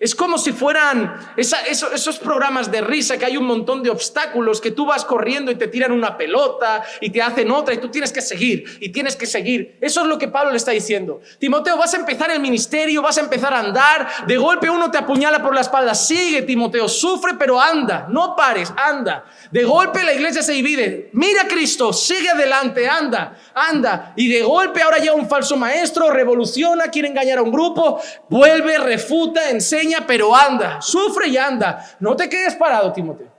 Es como si fueran esos programas de risa que hay un montón de obstáculos que tú vas corriendo y te tiran una pelota y te hacen otra y tú tienes que seguir y tienes que seguir. Eso es lo que Pablo le está diciendo. Timoteo, vas a empezar el ministerio, vas a empezar a andar, de golpe uno te apuñala por la espalda. Sigue, Timoteo, sufre pero anda, no pares, anda. De golpe la iglesia se divide. Mira a Cristo, sigue adelante, anda. Y de golpe ahora llega un falso maestro, revoluciona, quiere engañar a un grupo, vuelve, refuta, enseña, pero anda, sufre y anda. No te quedes parado, Timoteo.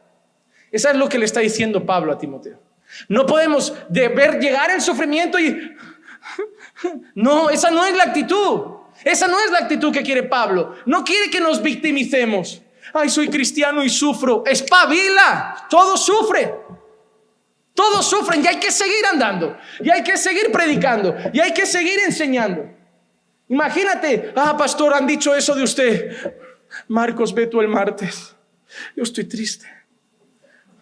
Eso es lo que le está diciendo Pablo a Timoteo. No podemos ver llegar el sufrimiento y... No, esa no es la actitud. Esa no es la actitud que quiere Pablo. No quiere que nos victimicemos. Ay, soy cristiano y sufro. Espabila, todos sufren. Todos sufren y hay que seguir andando. Y hay que seguir predicando. Y hay que seguir enseñando. Imagínate, pastor, han dicho eso de usted. Marcos, ve tú el martes. Yo estoy triste.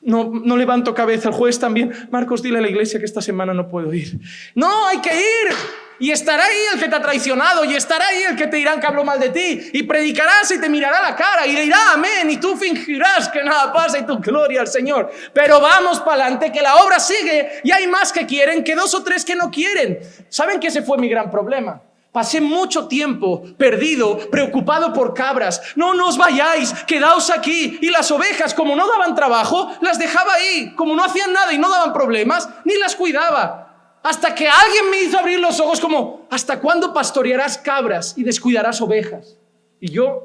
No levanto cabeza. El jueves también. Marcos, dile a la iglesia que esta semana no puedo ir. No, hay que ir. Y estará ahí el que te ha traicionado. Y estará ahí el que te dirán que habló mal de ti. Y predicarás y te mirará la cara. Y le dirá amén. Y tú fingirás que nada pasa y tu gloria al Señor. Pero vamos para adelante, que la obra sigue. Y hay más que quieren que 2 o 3 que no quieren. ¿Saben que ese fue mi gran problema? Pasé mucho tiempo perdido, preocupado por cabras. No os vayáis, quedaos aquí. Y las ovejas, como no daban trabajo, las dejaba ahí. Como no hacían nada y no daban problemas, ni las cuidaba. Hasta que alguien me hizo abrir los ojos como, ¿hasta cuándo pastorearás cabras y descuidarás ovejas? Y yo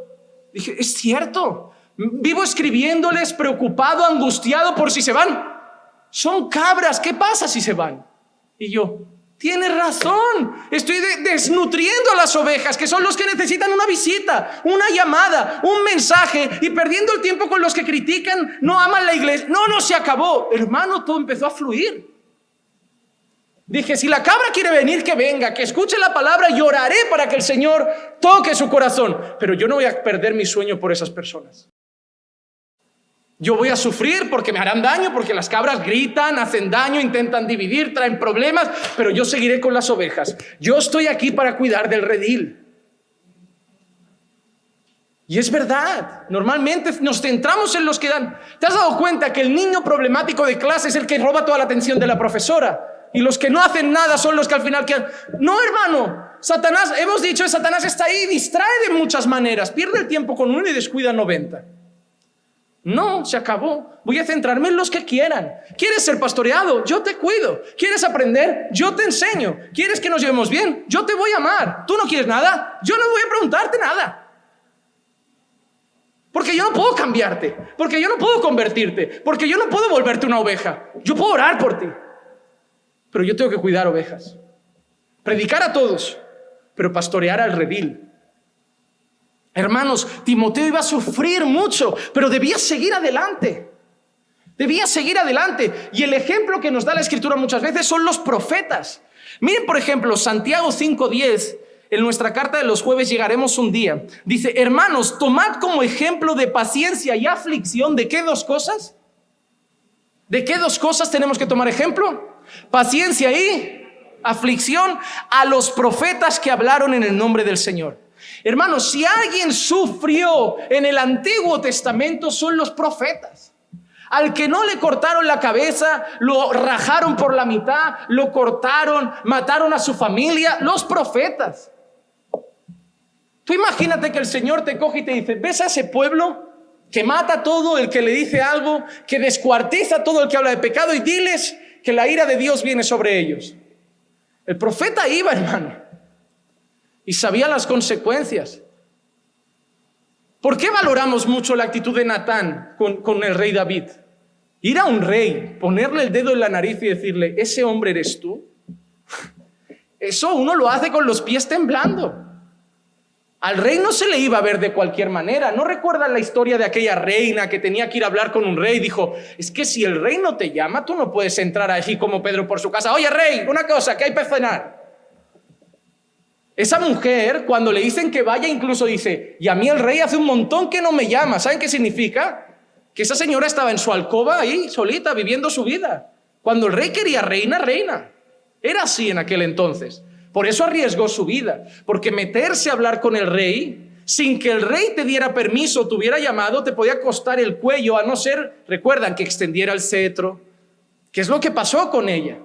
dije, es cierto. Vivo escribiéndoles, preocupado, angustiado por si se van. Son cabras, ¿qué pasa si se van? Y yo, tienes razón, estoy desnutriendo a las ovejas, que son los que necesitan una visita, una llamada, un mensaje, y perdiendo el tiempo con los que critican, no aman la iglesia. No se acabó. Hermano, todo empezó a fluir. Dije, si la cabra quiere venir, que venga, que escuche la palabra, y oraré para que el Señor toque su corazón. Pero yo no voy a perder mi sueño por esas personas. Yo voy a sufrir porque me harán daño, porque las cabras gritan, hacen daño, intentan dividir, traen problemas, pero yo seguiré con las ovejas. Yo estoy aquí para cuidar del redil. Y es verdad, normalmente nos centramos en los que dan. ¿Te has dado cuenta que el niño problemático de clase es el que roba toda la atención de la profesora? Y los que no hacen nada son los que al final quedan. No, hermano, Satanás, hemos dicho, Satanás está ahí, distrae de muchas maneras, pierde el tiempo con uno y descuida 90. No, se acabó. Voy a centrarme en los que quieran. ¿Quieres ser pastoreado? Yo te cuido. ¿Quieres aprender? Yo te enseño. ¿Quieres que nos llevemos bien? Yo te voy a amar. ¿Tú no quieres nada? Yo no voy a preguntarte nada. Porque yo no puedo cambiarte. Porque yo no puedo convertirte. Porque yo no puedo volverte una oveja. Yo puedo orar por ti. Pero yo tengo que cuidar ovejas. Predicar a todos, pero pastorear al redil. Hermanos, Timoteo iba a sufrir mucho, pero debía seguir adelante. Debía seguir adelante. Y el ejemplo que nos da la Escritura muchas veces son los profetas. Miren, por ejemplo, Santiago 5:10, en nuestra carta de los jueves llegaremos un día. Dice, hermanos, tomad como ejemplo de paciencia y aflicción. ¿De qué dos cosas? ¿De qué dos cosas tenemos que tomar ejemplo? Paciencia y aflicción a los profetas que hablaron en el nombre del Señor. Hermanos, si alguien sufrió en el Antiguo Testamento son los profetas. Al que no le cortaron la cabeza, lo rajaron por la mitad, lo cortaron, mataron a su familia, los profetas. Tú imagínate que el Señor te coge y te dice, ¿ves a ese pueblo que mata a todo el que le dice algo, que descuartiza a todo el que habla de pecado, y diles que la ira de Dios viene sobre ellos? El profeta iba, hermano, y sabía las consecuencias. ¿Por qué valoramos mucho la actitud de Natán con el rey David? Ir a un rey, ponerle el dedo en la nariz y decirle, ¿ese hombre eres tú? Eso uno lo hace con los pies temblando. Al rey no se le iba a ver de cualquier manera. ¿No recuerdan la historia de aquella reina que tenía que ir a hablar con un rey? Dijo, es que si el rey no te llama, tú no puedes entrar allí como Pedro por su casa. Oye, rey, una cosa, ¿qué hay para cenar? Esa mujer, cuando le dicen que vaya, incluso dice, y a mí el rey hace un montón que no me llama. ¿Saben qué significa? Que esa señora estaba en su alcoba ahí, solita, viviendo su vida. Cuando el rey quería reina, reina. Era así en aquel entonces. Por eso arriesgó su vida. Porque meterse a hablar con el rey, sin que el rey te diera permiso, te hubiera llamado, te podía costar el cuello, a no ser, recuerdan, que extendiera el cetro. ¿Qué es lo que pasó con ella?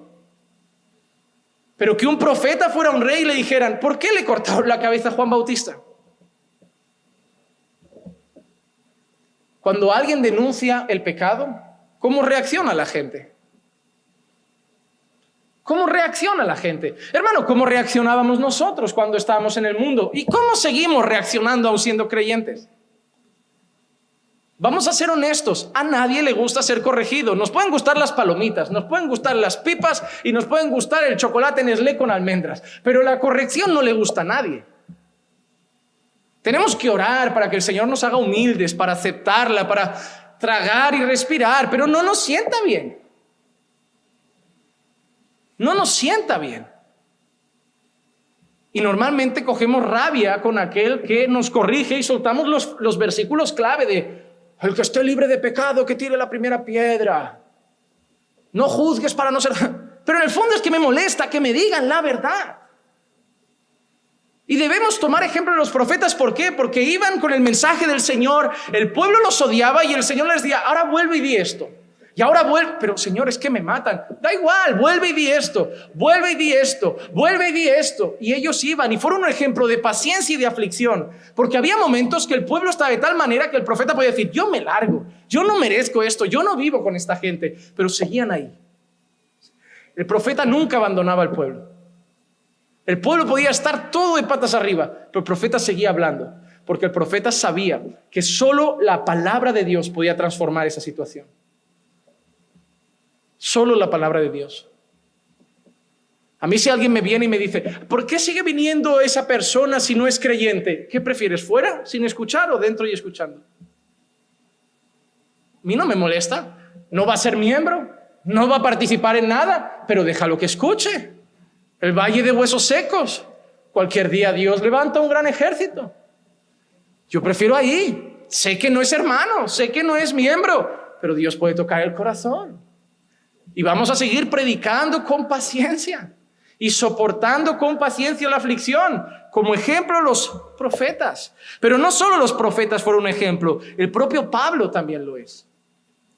Pero que un profeta fuera un rey y le dijeran, ¿por qué le cortaron la cabeza a Juan Bautista? Cuando alguien denuncia el pecado, ¿cómo reacciona la gente? ¿Cómo reacciona la gente? Hermano, ¿cómo reaccionábamos nosotros cuando estábamos en el mundo? ¿Y cómo seguimos reaccionando aún siendo creyentes? Vamos a ser honestos, a nadie le gusta ser corregido. Nos pueden gustar las palomitas, nos pueden gustar las pipas y nos pueden gustar el chocolate Nestlé con almendras, pero la corrección no le gusta a nadie. Tenemos que orar para que el Señor nos haga humildes, para aceptarla, para tragar y respirar, pero no nos sienta bien. No nos sienta bien. Y normalmente cogemos rabia con aquel que nos corrige y soltamos los versículos clave de el que esté libre de pecado, que tire la primera piedra. No juzgues para no ser... Pero en el fondo es que me molesta que me digan la verdad. Y debemos tomar ejemplo de los profetas. ¿Por qué? Porque iban con el mensaje del Señor, el pueblo los odiaba y el Señor les decía, ahora vuelve y di esto. Y ahora vuelve, pero Señor, es que me matan. Da igual, vuelve y di esto, vuelve y di esto, vuelve y di esto. Y ellos iban y fueron un ejemplo de paciencia y de aflicción, porque había momentos que el pueblo estaba de tal manera que el profeta podía decir, yo me largo, yo no merezco esto, yo no vivo con esta gente, pero seguían ahí. El profeta nunca abandonaba al pueblo. El pueblo podía estar todo de patas arriba, pero el profeta seguía hablando, porque el profeta sabía que solo la palabra de Dios podía transformar esa situación. Solo la palabra de Dios. A mí si alguien me viene y me dice, ¿por qué sigue viniendo esa persona si no es creyente? ¿Qué prefieres, fuera sin escuchar o dentro y escuchando? A mí no me molesta. No va a ser miembro, no va a participar en nada, pero déjalo que escuche. El valle de huesos secos. Cualquier día Dios levanta un gran ejército. Yo prefiero ahí. Sé que no es hermano, sé que no es miembro, pero Dios puede tocar el corazón. Y vamos a seguir predicando con paciencia y soportando con paciencia la aflicción. Como ejemplo los profetas. Pero no solo los profetas fueron un ejemplo, el propio Pablo también lo es.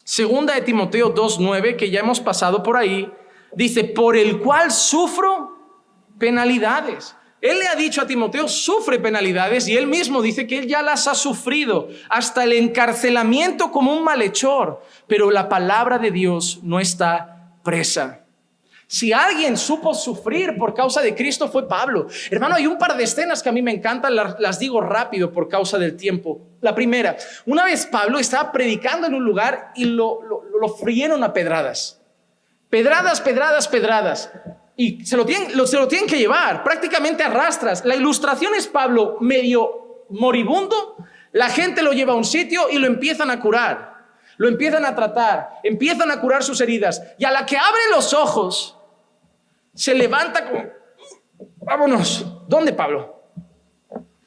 Segunda de Timoteo 2:9, que ya hemos pasado por ahí, dice, por el cual sufro penalidades. Él le ha dicho a Timoteo, sufre penalidades, y él mismo dice que él ya las ha sufrido, hasta el encarcelamiento como un malhechor, pero la palabra de Dios no está presa. Si alguien supo sufrir por causa de Cristo fue Pablo. Hermano, hay un par de escenas que a mí me encantan, las digo rápido por causa del tiempo. La primera, una vez Pablo estaba predicando en un lugar y lo frieron a pedradas. Pedradas. Y se lo tienen que llevar, prácticamente arrastras. La ilustración es Pablo medio moribundo, la gente lo lleva a un sitio y lo empiezan a curar, lo empiezan a tratar, empiezan a curar sus heridas. Y a la que abre los ojos, se levanta como, vámonos. ¿Dónde, Pablo?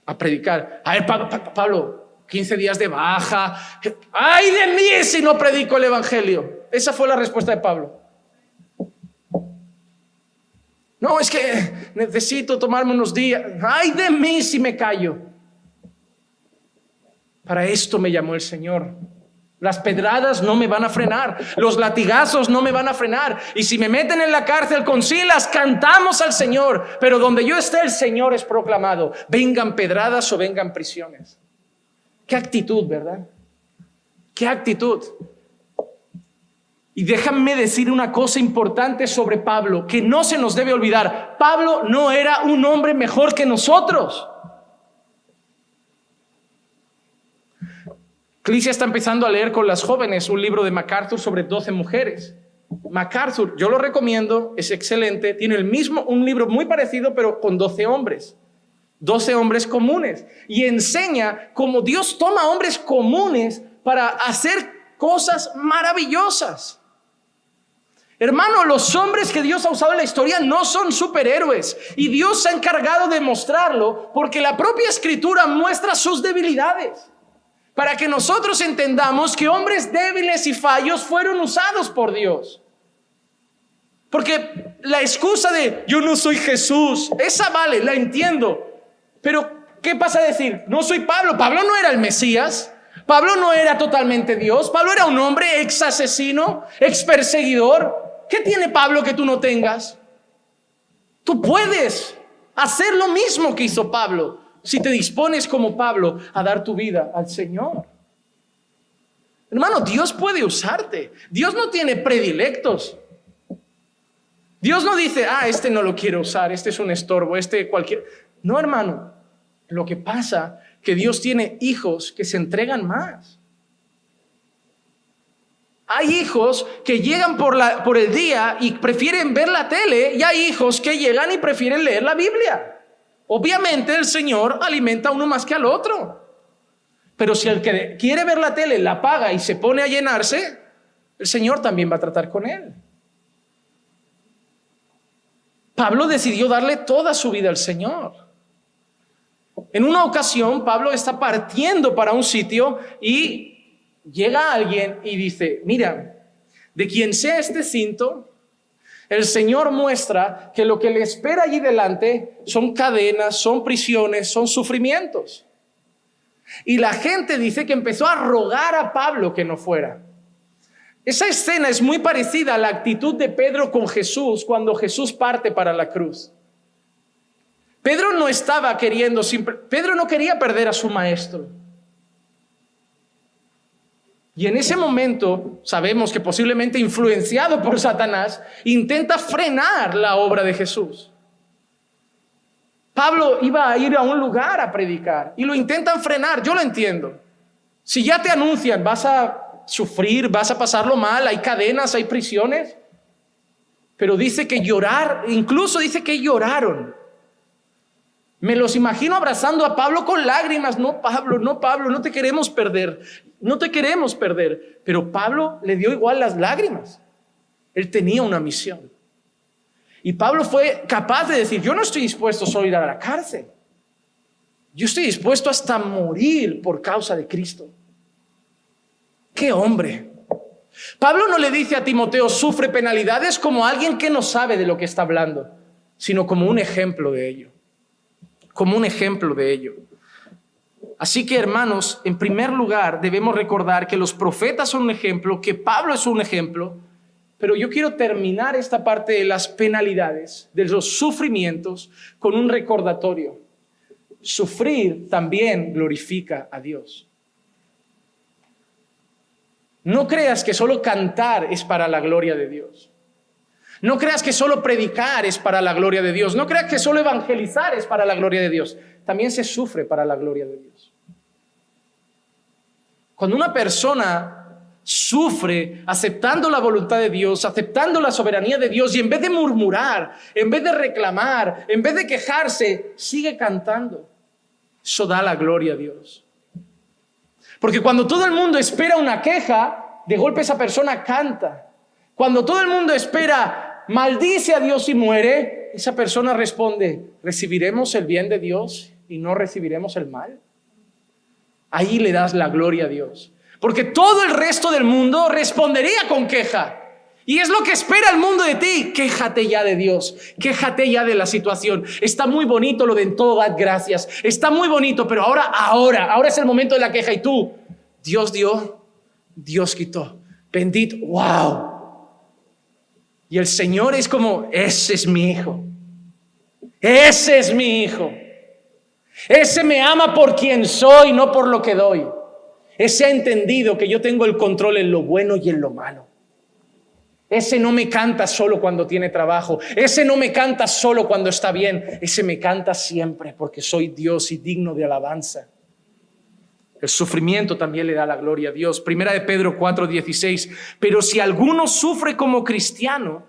A predicar. A ver, Pablo, 15 días de baja. ¡Ay de mí si no predico el evangelio! Esa fue la respuesta de Pablo. No, es que necesito tomarme unos días. ¡Ay de mí si me callo! Para esto me llamó el Señor. Las pedradas no me van a frenar. Los latigazos no me van a frenar. Y si me meten en la cárcel con Silas, cantamos al Señor. Pero donde yo esté, el Señor es proclamado. Vengan pedradas o vengan prisiones. Qué actitud, ¿verdad? Qué actitud. Y déjame decir una cosa importante sobre Pablo, que no se nos debe olvidar. Pablo no era un hombre mejor que nosotros. Clicia está empezando a leer con las jóvenes un libro de MacArthur sobre 12 mujeres. MacArthur, yo lo recomiendo, es excelente. Tiene un libro muy parecido, pero con 12 hombres. 12 hombres comunes. Y enseña cómo Dios toma hombres comunes para hacer cosas maravillosas. Hermano, los hombres que Dios ha usado en la historia no son superhéroes. Y Dios se ha encargado de mostrarlo porque la propia Escritura muestra sus debilidades. Para que nosotros entendamos que hombres débiles y fallos fueron usados por Dios. Porque la excusa de yo no soy Jesús, esa vale, la entiendo. Pero ¿qué pasa a decir? No soy Pablo. Pablo no era el Mesías. Pablo no era totalmente Dios. Pablo era un hombre ex asesino, ex perseguidor. ¿Qué tiene Pablo que tú no tengas? Tú puedes hacer lo mismo que hizo Pablo si te dispones como Pablo a dar tu vida al Señor. Hermano, Dios puede usarte. Dios no tiene predilectos. Dios no dice, este no lo quiero usar, este es un estorbo, cualquier. No, hermano. Lo que pasa es que Dios tiene hijos que se entregan más. Hay hijos que llegan por el día y prefieren ver la tele, y hay hijos que llegan y prefieren leer la Biblia. Obviamente el Señor alimenta a uno más que al otro. Pero si el que quiere ver la tele la apaga y se pone a llenarse, el Señor también va a tratar con él. Pablo decidió darle toda su vida al Señor. En una ocasión, Pablo está partiendo para un sitio y llega alguien y dice, mira, de quien sea este cinto, el Señor muestra que lo que le espera allí delante son cadenas, son prisiones, son sufrimientos. Y la gente dice que empezó a rogar a Pablo que no fuera. Esa escena es muy parecida a la actitud de Pedro con Jesús cuando Jesús parte para la cruz. Pedro no quería perder a su maestro. Y en ese momento, sabemos que posiblemente influenciado por Satanás, intenta frenar la obra de Jesús. Pablo iba a ir a un lugar a predicar y lo intentan frenar, yo lo entiendo. Si ya te anuncian, vas a sufrir, vas a pasarlo mal, hay cadenas, hay prisiones. Pero dice que incluso dice que lloraron. Me los imagino abrazando a Pablo con lágrimas. No, Pablo, no te queremos perder. No te queremos perder. Pero Pablo le dio igual las lágrimas. Él tenía una misión. Y Pablo fue capaz de decir, yo no estoy dispuesto solo a ir a la cárcel. Yo estoy dispuesto hasta morir por causa de Cristo. ¡Qué hombre! Pablo no le dice a Timoteo, sufre penalidades como alguien que no sabe de lo que está hablando, sino como un ejemplo de ello. Como un ejemplo de ello. Así que, hermanos, en primer lugar debemos recordar que los profetas son un ejemplo, que Pablo es un ejemplo, pero yo quiero terminar esta parte de las penalidades, de los sufrimientos, con un recordatorio. Sufrir también glorifica a Dios. No creas que solo cantar es para la gloria de Dios. No creas que solo predicar es para la gloria de Dios. No creas que solo evangelizar es para la gloria de Dios. También se sufre para la gloria de Dios. Cuando una persona sufre aceptando la voluntad de Dios, aceptando la soberanía de Dios, y en vez de murmurar, en vez de reclamar, en vez de quejarse, sigue cantando, eso da la gloria a Dios. Porque cuando todo el mundo espera una queja, de golpe esa persona canta. Cuando todo el mundo espera, maldice a Dios y muere, esa persona responde, ¿recibiremos el bien de Dios y no recibiremos el mal? Ahí le das la gloria a Dios. Porque todo el resto del mundo respondería con queja. Y es lo que espera el mundo de ti. Quéjate ya de Dios. Quéjate ya de la situación. Está muy bonito lo de en todo dad gracias. Está muy bonito, pero ahora es el momento de la queja. Y tú, Dios dio, Dios quitó. Bendito, wow. Y el Señor es como, ese es mi hijo. Ese es mi hijo. Ese me ama por quien soy, no por lo que doy. Ese ha entendido que yo tengo el control en lo bueno y en lo malo. Ese no me canta solo cuando tiene trabajo. Ese no me canta solo cuando está bien. Ese me canta siempre porque soy Dios y digno de alabanza. El sufrimiento también le da la gloria a Dios. Primera de Pedro 4:16. Pero si alguno sufre como cristiano,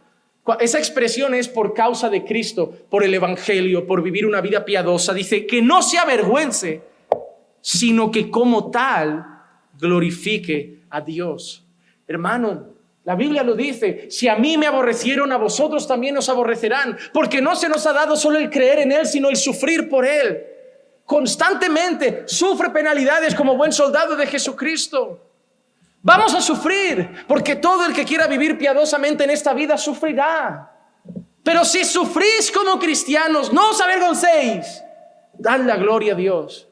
esa expresión es por causa de Cristo, por el evangelio, por vivir una vida piadosa. Dice que no se avergüence, sino que como tal glorifique a Dios. Hermano, la Biblia lo dice, si a mí me aborrecieron, a vosotros también os aborrecerán, porque no se nos ha dado solo el creer en Él, sino el sufrir por Él. Constantemente sufre penalidades como buen soldado de Jesucristo. Vamos a sufrir, porque todo el que quiera vivir piadosamente en esta vida sufrirá. Pero si sufrís como cristianos, no os avergoncéis, dad la gloria a Dios.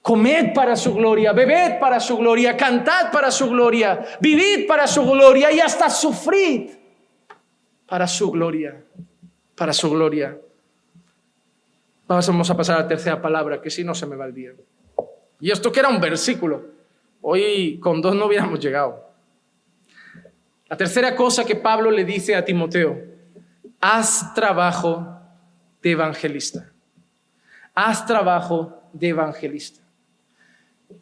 Comed para su gloria, bebed para su gloria, cantad para su gloria, vivid para su gloria y hasta sufrid para su gloria, para su gloria. Vamos a pasar a la tercera palabra, que si no se me va el día. Y esto que era un versículo, hoy con 2 no hubiéramos llegado. La tercera cosa que Pablo le dice a Timoteo, haz trabajo de evangelista. Haz trabajo de evangelista.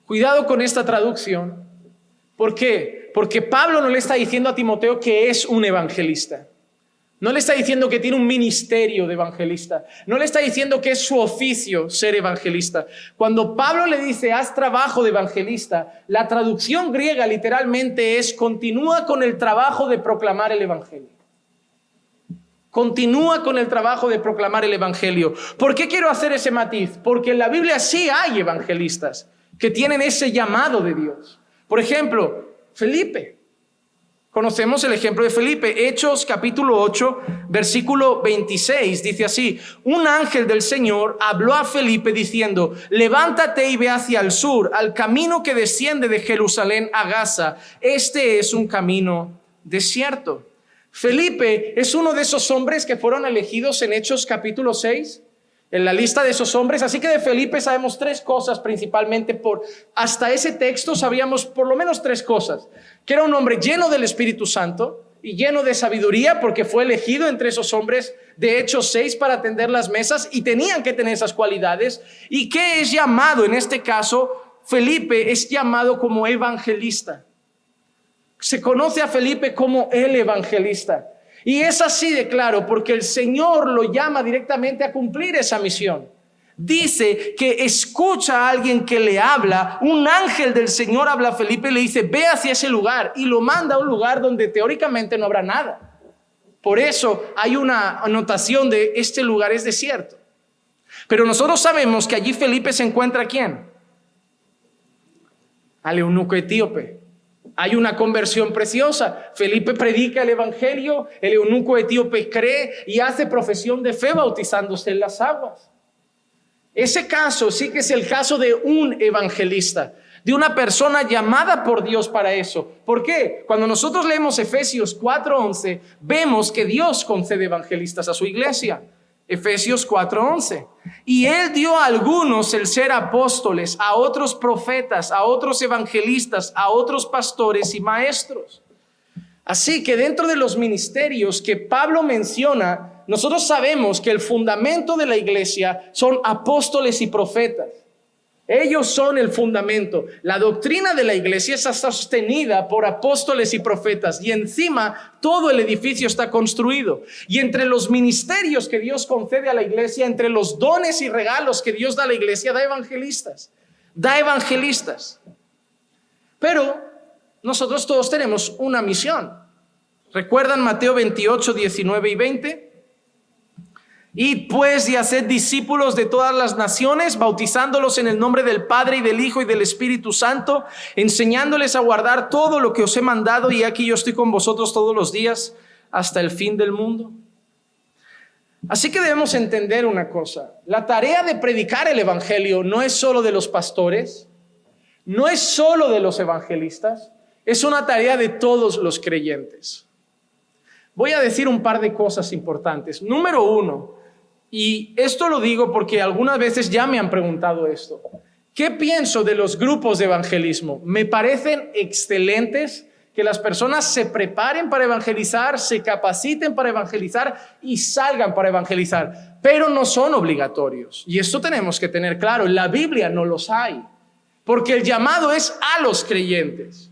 Cuidado con esta traducción. ¿Por qué? Porque Pablo no le está diciendo a Timoteo que es un evangelista. No le está diciendo que tiene un ministerio de evangelista. No le está diciendo que es su oficio ser evangelista. Cuando Pablo le dice, haz trabajo de evangelista, la traducción griega literalmente es, continúa con el trabajo de proclamar el evangelio. Continúa con el trabajo de proclamar el evangelio. ¿Por qué quiero hacer ese matiz? Porque en la Biblia sí hay evangelistas que tienen ese llamado de Dios. Por ejemplo, Felipe. Conocemos el ejemplo de Felipe. Hechos capítulo 8, versículo 26, dice así: un ángel del Señor habló a Felipe diciendo: levántate y ve hacia el sur, al camino que desciende de Jerusalén a Gaza. Este es un camino desierto. Felipe es uno de esos hombres que fueron elegidos en Hechos capítulo 6, en la lista de esos hombres. Así que de Felipe sabemos tres cosas principalmente. Hasta ese texto sabíamos por lo menos tres cosas: que era un hombre lleno del Espíritu Santo y lleno de sabiduría, porque fue elegido entre esos hombres de Hechos 6 para atender las mesas y tenían que tener esas cualidades. Y que es llamado, en este caso, Felipe es llamado como evangelista. Se conoce a Felipe como el evangelista. Y es así de claro porque el Señor lo llama directamente a cumplir esa misión. Dice que escucha a alguien que le habla. Un ángel del Señor habla a Felipe y le dice: ve hacia ese lugar, y lo manda a un lugar donde teóricamente no habrá nada. Por eso hay una anotación de este lugar es desierto. Pero nosotros sabemos que allí Felipe se encuentra ¿a quién? Al eunuco etíope. Hay una conversión preciosa. Felipe predica el evangelio, el eunuco etíope cree y hace profesión de fe bautizándose en las aguas. Ese caso sí que es el caso de un evangelista, de una persona llamada por Dios para eso. ¿Por qué? Cuando nosotros leemos Efesios 4:11, vemos que Dios concede evangelistas a su iglesia. Efesios 4:11. Y Él dio a algunos el ser apóstoles, a otros profetas, a otros evangelistas, a otros pastores y maestros. Así que dentro de los ministerios que Pablo menciona, nosotros sabemos que el fundamento de la iglesia son apóstoles y profetas. Ellos son el fundamento. La doctrina de la iglesia está sostenida por apóstoles y profetas, y encima todo el edificio está construido. Y entre los ministerios que Dios concede a la iglesia, entre los dones y regalos que Dios da a la iglesia, da evangelistas. Da evangelistas. Pero nosotros todos tenemos una misión. ¿Recuerdan Mateo 28, 19 y 20? Id pues y haced discípulos de todas las naciones, bautizándolos en el nombre del Padre y del Hijo y del Espíritu Santo, enseñándoles a guardar todo lo que os he mandado, y aquí yo estoy con vosotros todos los días hasta el fin del mundo. Así que debemos entender una cosa: la tarea de predicar el evangelio no es solo de los pastores, no es solo de los evangelistas, es una tarea de todos los creyentes. Voy a decir un par de cosas importantes. Número uno, y esto lo digo porque algunas veces ya me han preguntado esto: ¿qué pienso de los grupos de evangelismo? Me parecen excelentes que las personas se preparen para evangelizar, se capaciten para evangelizar y salgan para evangelizar, pero no son obligatorios. Y esto tenemos que tener claro: en la Biblia no los hay, porque el llamado es a los creyentes.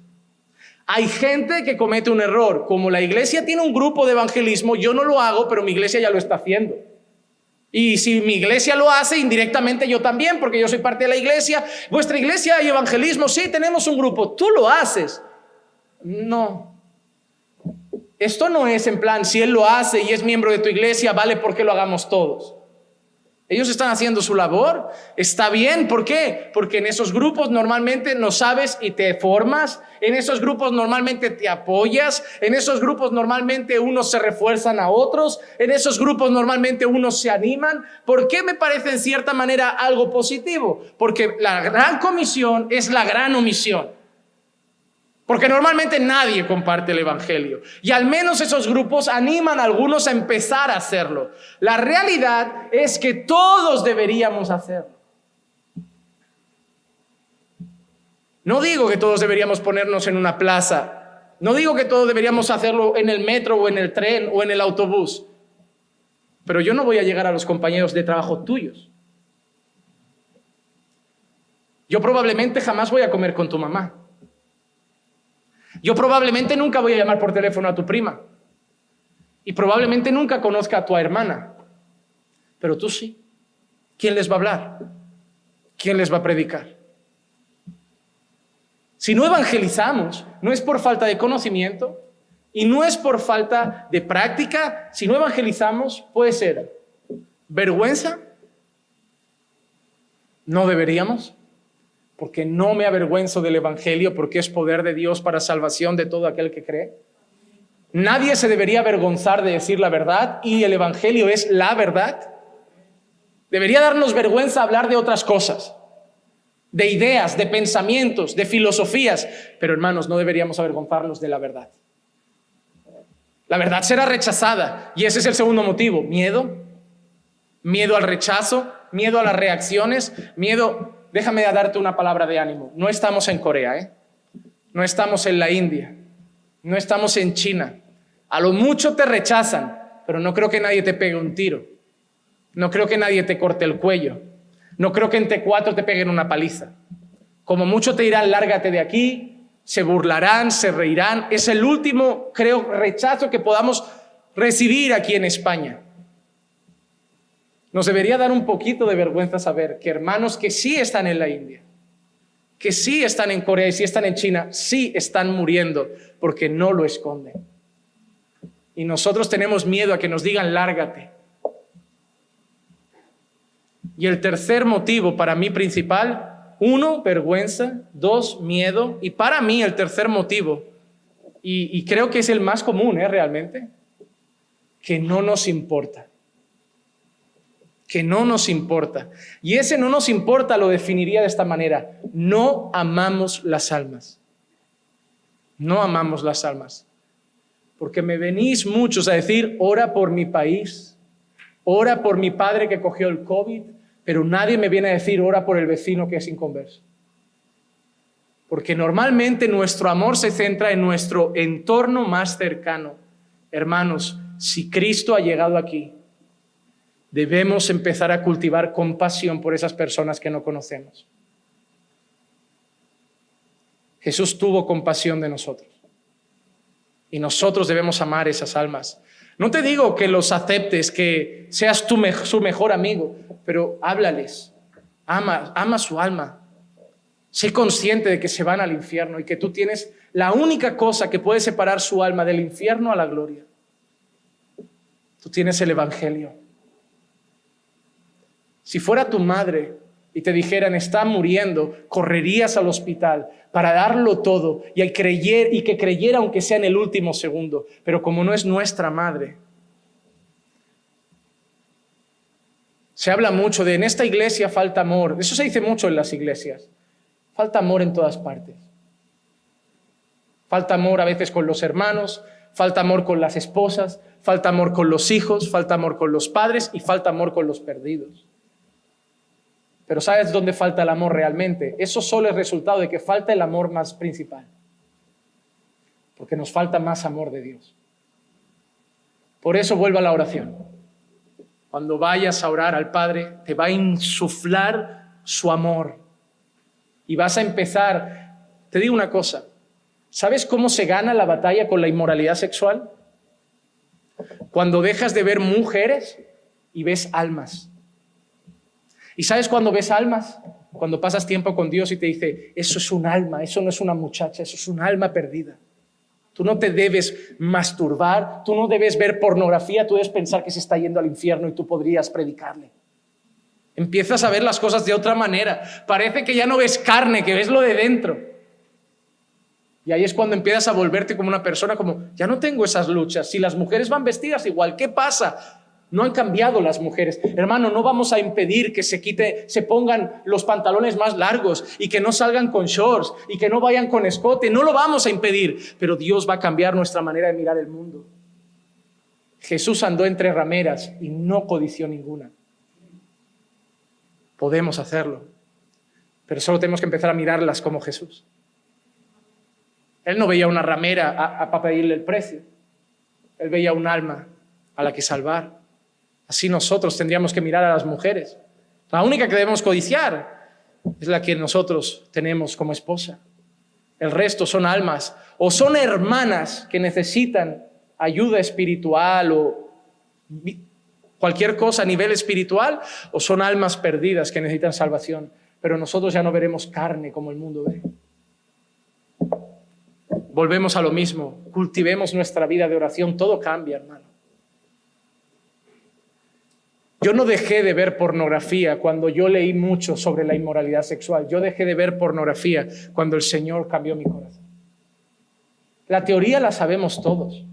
Hay gente que comete un error. Como la iglesia tiene un grupo de evangelismo, yo no lo hago, pero mi iglesia ya lo está haciendo. Y si mi iglesia lo hace, indirectamente yo también, porque yo soy parte de la iglesia. Vuestra iglesia hay evangelismo, sí, tenemos un grupo, tú lo haces. No. Esto no es en plan, si él lo hace y es miembro de tu iglesia, vale porque lo hagamos todos. Ellos están haciendo su labor, está bien. ¿Por qué? Porque en esos grupos normalmente no sabes y te formas. En esos grupos normalmente te apoyas. En esos grupos normalmente unos se refuerzan a otros. En esos grupos normalmente unos se animan. ¿Por qué me parece en cierta manera algo positivo? Porque la gran comisión es la gran omisión. Porque normalmente nadie comparte el evangelio. Y al menos esos grupos animan a algunos a empezar a hacerlo. La realidad es que todos deberíamos hacerlo. No digo que todos deberíamos ponernos en una plaza. No digo que todos deberíamos hacerlo en el metro o en el tren o en el autobús. Pero yo no voy a llegar a los compañeros de trabajo tuyos. Yo probablemente jamás voy a comer con tu mamá. Yo probablemente nunca voy a llamar por teléfono a tu prima. Y probablemente nunca conozca a tu hermana. Pero tú sí. ¿Quién les va a hablar? ¿Quién les va a predicar? Si no evangelizamos, no es por falta de conocimiento y no es por falta de práctica. Si no evangelizamos, puede ser vergüenza. No deberíamos. Porque no me avergüenzo del evangelio, porque es poder de Dios para salvación de todo aquel que cree. Nadie se debería avergonzar de decir la verdad y el Evangelio es la verdad. Debería darnos vergüenza hablar de otras cosas, de ideas, de pensamientos, de filosofías, pero hermanos, no deberíamos avergonzarnos de la verdad. La verdad será rechazada y ese es el segundo motivo. Miedo al rechazo, miedo a las reacciones, miedo. Déjame darte una palabra de ánimo. No estamos en Corea, no estamos en la India, no estamos en China. A lo mucho te rechazan, pero no creo que nadie te pegue un tiro. No creo que nadie te corte el cuello. No creo que en T4 te peguen una paliza. Como mucho te dirán, lárgate de aquí, se burlarán, se reirán. Es el último, creo, rechazo que podamos recibir aquí en España. Nos debería dar un poquito de vergüenza saber que hermanos que sí están en la India, que sí están en Corea y sí están en China, sí están muriendo porque no lo esconden. Y nosotros tenemos miedo a que nos digan lárgate. Y el tercer motivo para mí principal, 1, vergüenza, 2, miedo. Y para mí el tercer motivo, y creo que es el más común realmente, que no nos importa. Que no nos importa. Y ese no nos importa lo definiría de esta manera. No amamos las almas. No amamos las almas. Porque me venís muchos a decir, ora por mi país, ora por mi padre que cogió el COVID, pero nadie me viene a decir, ora por el vecino que es inconverso. Porque normalmente nuestro amor se centra en nuestro entorno más cercano. Hermanos, si Cristo ha llegado aquí, debemos empezar a cultivar compasión por esas personas que no conocemos. Jesús tuvo compasión de nosotros. Y nosotros debemos amar esas almas. No te digo que los aceptes, que seas su mejor amigo, pero háblales. Ama su alma. Sé consciente de que se van al infierno y que tú tienes la única cosa que puede separar su alma del infierno a la gloria. Tú tienes el Evangelio. Si fuera tu madre y te dijeran está muriendo, correrías al hospital para darlo todo y que creyera aunque sea en el último segundo. Pero como no es nuestra madre, se habla mucho de en esta iglesia falta amor. Eso se dice mucho en las iglesias. Falta amor en todas partes. Falta amor a veces con los hermanos, falta amor con las esposas, falta amor con los hijos, falta amor con los padres y falta amor con los perdidos. Pero ¿sabes dónde falta el amor realmente? Eso solo es resultado de que falta el amor más principal. Porque nos falta más amor de Dios. Por eso vuelvo a la oración. Cuando vayas a orar al Padre, te va a insuflar su amor. Y vas a empezar, te digo una cosa, ¿sabes cómo se gana la batalla con la inmoralidad sexual? Cuando dejas de ver mujeres y ves almas. ¿Y sabes cuándo ves almas? Cuando pasas tiempo con Dios y te dice, eso es un alma, eso no es una muchacha, eso es un alma perdida. Tú no te debes masturbar, tú no debes ver pornografía, tú debes pensar que se está yendo al infierno y tú podrías predicarle. Empiezas a ver las cosas de otra manera. Parece que ya no ves carne, que ves lo de dentro. Y ahí es cuando empiezas a volverte como una persona como, ya no tengo esas luchas. Si las mujeres van vestidas igual, ¿qué pasa? No han cambiado las mujeres. Hermano, no vamos a impedir que se pongan los pantalones más largos y que no salgan con shorts y que no vayan con escote. No lo vamos a impedir, pero Dios va a cambiar nuestra manera de mirar el mundo. Jesús andó entre rameras y no codició ninguna. Podemos hacerlo, pero solo tenemos que empezar a mirarlas como Jesús. Él no veía una ramera para pedirle el precio. Él veía un alma a la que salvar. Así nosotros tendríamos que mirar a las mujeres. La única que debemos codiciar es la que nosotros tenemos como esposa. El resto son almas o son hermanas que necesitan ayuda espiritual o cualquier cosa a nivel espiritual, o son almas perdidas que necesitan salvación. Pero nosotros ya no veremos carne como el mundo ve. Volvemos a lo mismo. Cultivemos nuestra vida de oración. Todo cambia, hermano. Yo no dejé de ver pornografía cuando yo leí mucho sobre la inmoralidad sexual. Yo dejé de ver pornografía cuando el Señor cambió mi corazón. La teoría la sabemos todos.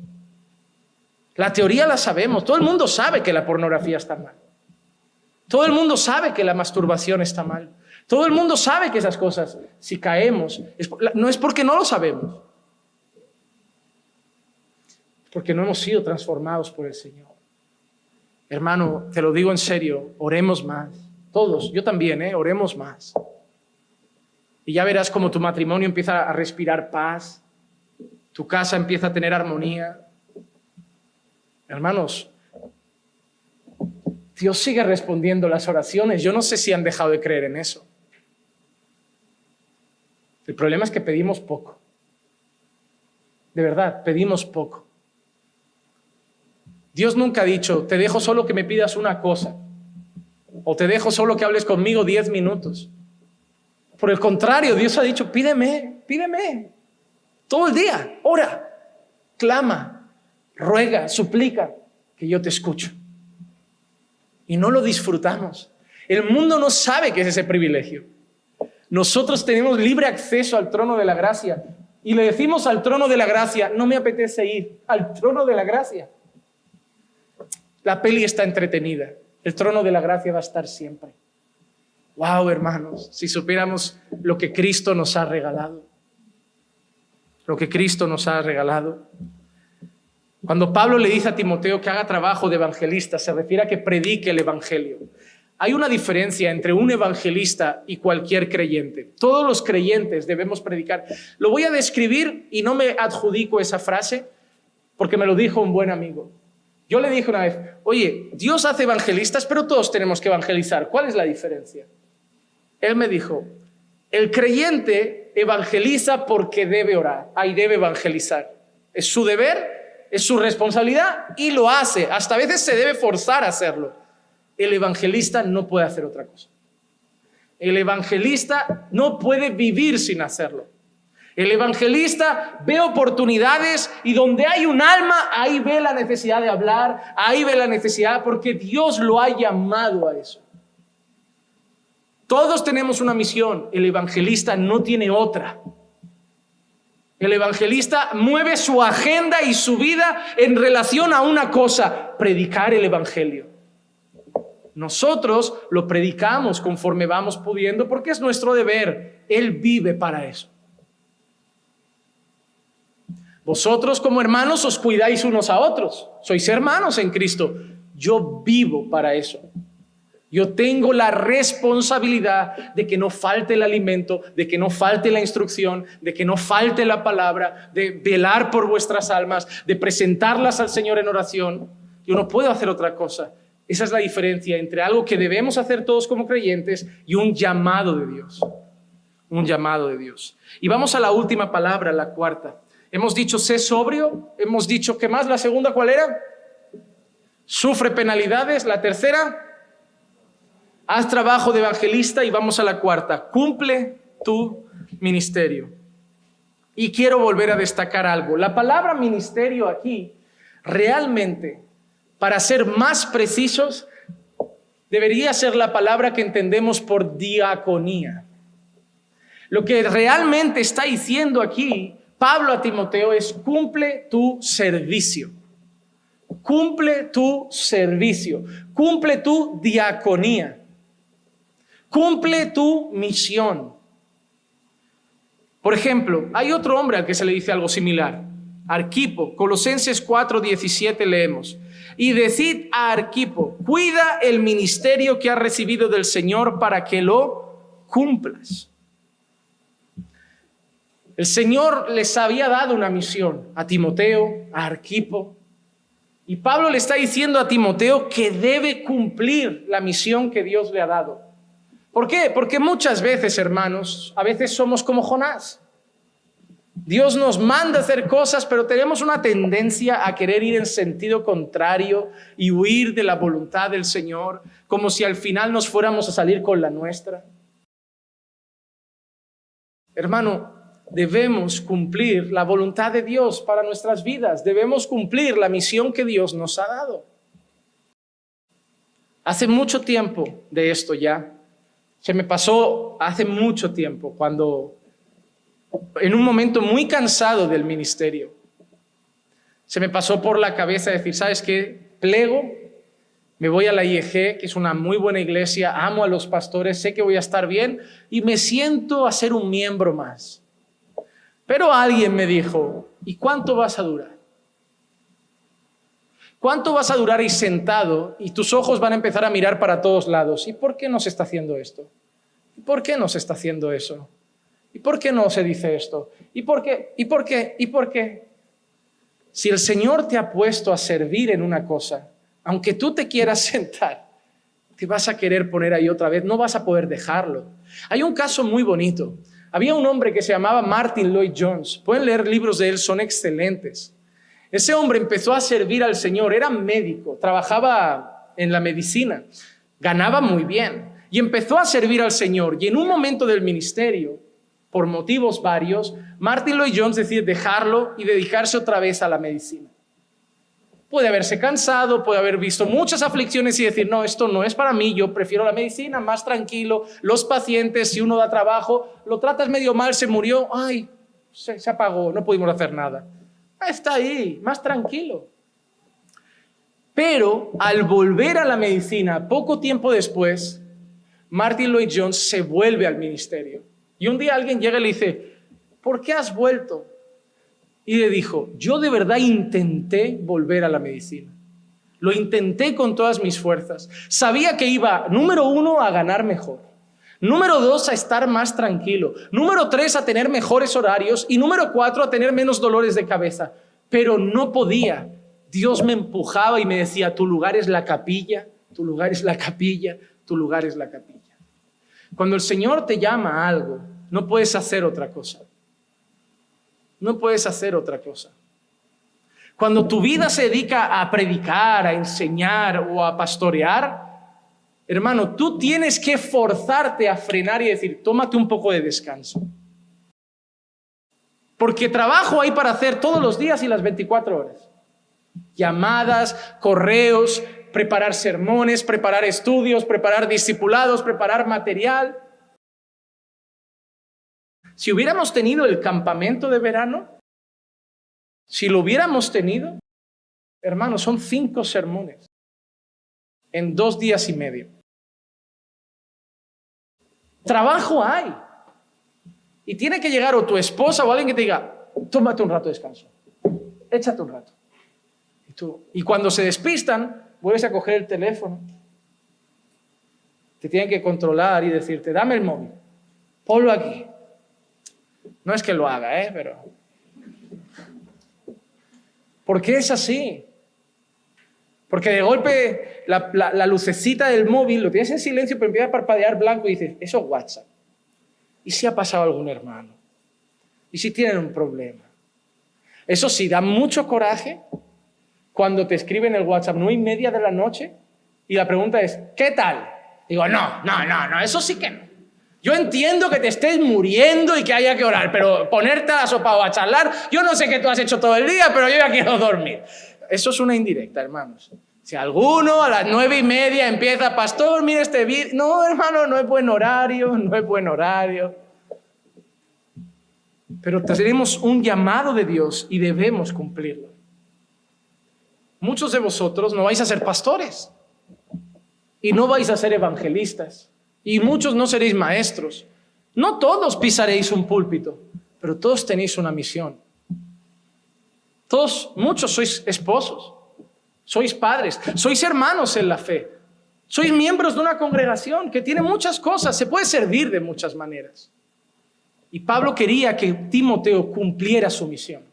La teoría la sabemos. Todo el mundo sabe que la pornografía está mal. Todo el mundo sabe que la masturbación está mal. Todo el mundo sabe que esas cosas, si caemos, no es porque no lo sabemos. Porque no hemos sido transformados por el Señor. Hermano, te lo digo en serio, oremos más. Todos, yo también, oremos más. Y ya verás cómo tu matrimonio empieza a respirar paz, tu casa empieza a tener armonía. Hermanos, Dios sigue respondiendo las oraciones. Yo no sé si han dejado de creer en eso. El problema es que pedimos poco. De verdad, pedimos poco. Dios nunca ha dicho, te dejo solo que me pidas una cosa, o te dejo solo que hables conmigo 10 minutos. Por el contrario, Dios ha dicho, pídeme, todo el día, ora, clama, ruega, suplica, que yo te escucho. Y no lo disfrutamos. El mundo no sabe qué es ese privilegio. Nosotros tenemos libre acceso al trono de la gracia, y le decimos al trono de la gracia, no me apetece ir al trono de la gracia. La peli está entretenida. El trono de la gracia va a estar siempre. Wow, hermanos, si supiéramos lo que Cristo nos ha regalado. Lo que Cristo nos ha regalado. Cuando Pablo le dice a Timoteo que haga trabajo de evangelista, se refiere a que predique el evangelio. Hay una diferencia entre un evangelista y cualquier creyente. Todos los creyentes debemos predicar. Lo voy a describir y no me adjudico esa frase porque me lo dijo un buen amigo. Yo le dije una vez, oye, Dios hace evangelistas, pero todos tenemos que evangelizar. ¿Cuál es la diferencia? Él me dijo, el creyente evangeliza porque debe orar, y debe evangelizar. Es su deber, es su responsabilidad y lo hace. Hasta a veces se debe forzar a hacerlo. El evangelista no puede hacer otra cosa. El evangelista no puede vivir sin hacerlo. El evangelista ve oportunidades y donde hay un alma, ahí ve la necesidad de hablar, ahí ve la necesidad porque Dios lo ha llamado a eso. Todos tenemos una misión, el evangelista no tiene otra. El evangelista mueve su agenda y su vida en relación a una cosa, predicar el evangelio. Nosotros lo predicamos conforme vamos pudiendo porque es nuestro deber. Él vive para eso. Vosotros como hermanos os cuidáis unos a otros. Sois hermanos en Cristo. Yo vivo para eso. Yo tengo la responsabilidad de que no falte el alimento, de que no falte la instrucción, de que no falte la palabra, de velar por vuestras almas, de presentarlas al Señor en oración. Yo no puedo hacer otra cosa. Esa es la diferencia entre algo que debemos hacer todos como creyentes y un llamado de Dios. Un llamado de Dios. Y vamos a la última palabra, la cuarta. Hemos dicho, sé sobrio. Hemos dicho, ¿qué más? La segunda, ¿cuál era? Sufre penalidades. La tercera, haz trabajo de evangelista. Y vamos a la cuarta, cumple tu ministerio. Y quiero volver a destacar algo. La palabra ministerio aquí, realmente, para ser más precisos, debería ser la palabra que entendemos por diaconía. Lo que realmente está diciendo aquí Pablo a Timoteo es cumple tu servicio. Cumple tu servicio. Cumple tu diaconía. Cumple tu misión. Por ejemplo, hay otro hombre al que se le dice algo similar. Arquipo, Colosenses 4:17 leemos. Y decid a Arquipo, cuida el ministerio que has recibido del Señor para que lo cumplas. El Señor les había dado una misión a Timoteo, a Arquipo. Y Pablo le está diciendo a Timoteo que debe cumplir la misión que Dios le ha dado. ¿Por qué? Porque muchas veces, hermanos, a veces somos como Jonás. Dios nos manda a hacer cosas, pero tenemos una tendencia a querer ir en sentido contrario y huir de la voluntad del Señor, como si al final nos fuéramos a salir con la nuestra. Hermano, debemos cumplir la voluntad de Dios para nuestras vidas. Debemos cumplir la misión que Dios nos ha dado. Hace mucho tiempo de esto ya. Se me pasó hace mucho tiempo cuando, en un momento muy cansado del ministerio, Se me pasó por la cabeza decir, ¿sabes qué? Plego, me voy a la IEG, que es una muy buena iglesia, amo a los pastores, sé que voy a estar bien y me siento a ser un miembro más. Pero alguien me dijo, ¿y cuánto vas a durar? ¿Cuánto vas a durar ahí sentado y tus ojos van a empezar a mirar para todos lados? ¿Y por qué no se está haciendo esto? ¿Y por qué no se está haciendo eso? ¿Y por qué no se dice esto? ¿Y por qué? ¿Y por qué? ¿Y por qué? Si el Señor te ha puesto a servir en una cosa, aunque tú te quieras sentar, te vas a querer poner ahí otra vez, no vas a poder dejarlo. Hay un caso muy bonito. Había un hombre que se llamaba Martin Lloyd-Jones. Pueden leer libros de él, son excelentes. Ese hombre empezó a servir al Señor, era médico, trabajaba en la medicina, ganaba muy bien y empezó a servir al Señor. Y en un momento del ministerio, por motivos varios, Martin Lloyd-Jones decide dejarlo y dedicarse otra vez a la medicina. Puede haberse cansado, puede haber visto muchas aflicciones y decir, no, esto no es para mí, yo prefiero la medicina, más tranquilo. Los pacientes, si uno da trabajo, lo tratas medio mal, se murió, ay, se apagó, no pudimos hacer nada. Está ahí, más tranquilo. Pero al volver a la medicina, poco tiempo después, Martin Lloyd-Jones se vuelve al ministerio. Y un día alguien llega y le dice, ¿por qué has vuelto? Y le dijo, yo de verdad intenté volver a la medicina. Lo intenté con todas mis fuerzas. Sabía que iba, número 1, a ganar mejor. Número 2, a estar más tranquilo. Número 3, a tener mejores horarios. Y número 4, a tener menos dolores de cabeza. Pero no podía. Dios me empujaba y me decía, tu lugar es la capilla, tu lugar es la capilla, tu lugar es la capilla. Cuando el Señor te llama a algo, no puedes hacer otra cosa. No puedes hacer otra cosa. Cuando tu vida se dedica a predicar, a enseñar o a pastorear, hermano, tú tienes que forzarte a frenar y decir, tómate un poco de descanso. Porque trabajo hay para hacer todos los días y las 24 horas. Llamadas, correos, preparar sermones, preparar estudios, preparar discipulados, preparar material. Si hubiéramos tenido el campamento de verano, si lo hubiéramos tenido, hermano, son 5 sermones en 2 días y medio. Trabajo hay. Y tiene que llegar o tu esposa o alguien que te diga, tómate un rato de descanso, échate un rato. Y cuando se despistan, vuelves a coger el teléfono. Te tienen que controlar y decirte, dame el móvil, ponlo aquí. No es que lo haga, pero... ¿Por qué es así? Porque de golpe la lucecita del móvil lo tienes en silencio, pero empieza a parpadear blanco y dices, eso es WhatsApp. ¿Y si ha pasado algún hermano? ¿Y si tienen un problema? Eso sí, da mucho coraje cuando te escriben el WhatsApp 9:30 de la noche y la pregunta es, ¿qué tal? Digo, no, eso sí que no. Yo entiendo que te estés muriendo y que haya que orar, pero ponerte a la sopa o a charlar, yo no sé qué tú has hecho todo el día, pero yo ya quiero dormir. Eso es una indirecta, hermanos. Si alguno a las 9:30 empieza, pastor, mira este vídeo. No, hermano, no es buen horario, no es buen horario. Pero tenemos un llamado de Dios y debemos cumplirlo. Muchos de vosotros no vais a ser pastores y no vais a ser evangelistas. Y muchos no seréis maestros. No todos pisaréis un púlpito, pero todos tenéis una misión. Muchos sois esposos, sois padres, sois hermanos en la fe, sois miembros de una congregación que tiene muchas cosas, se puede servir de muchas maneras. Y Pablo quería que Timoteo cumpliera su misión.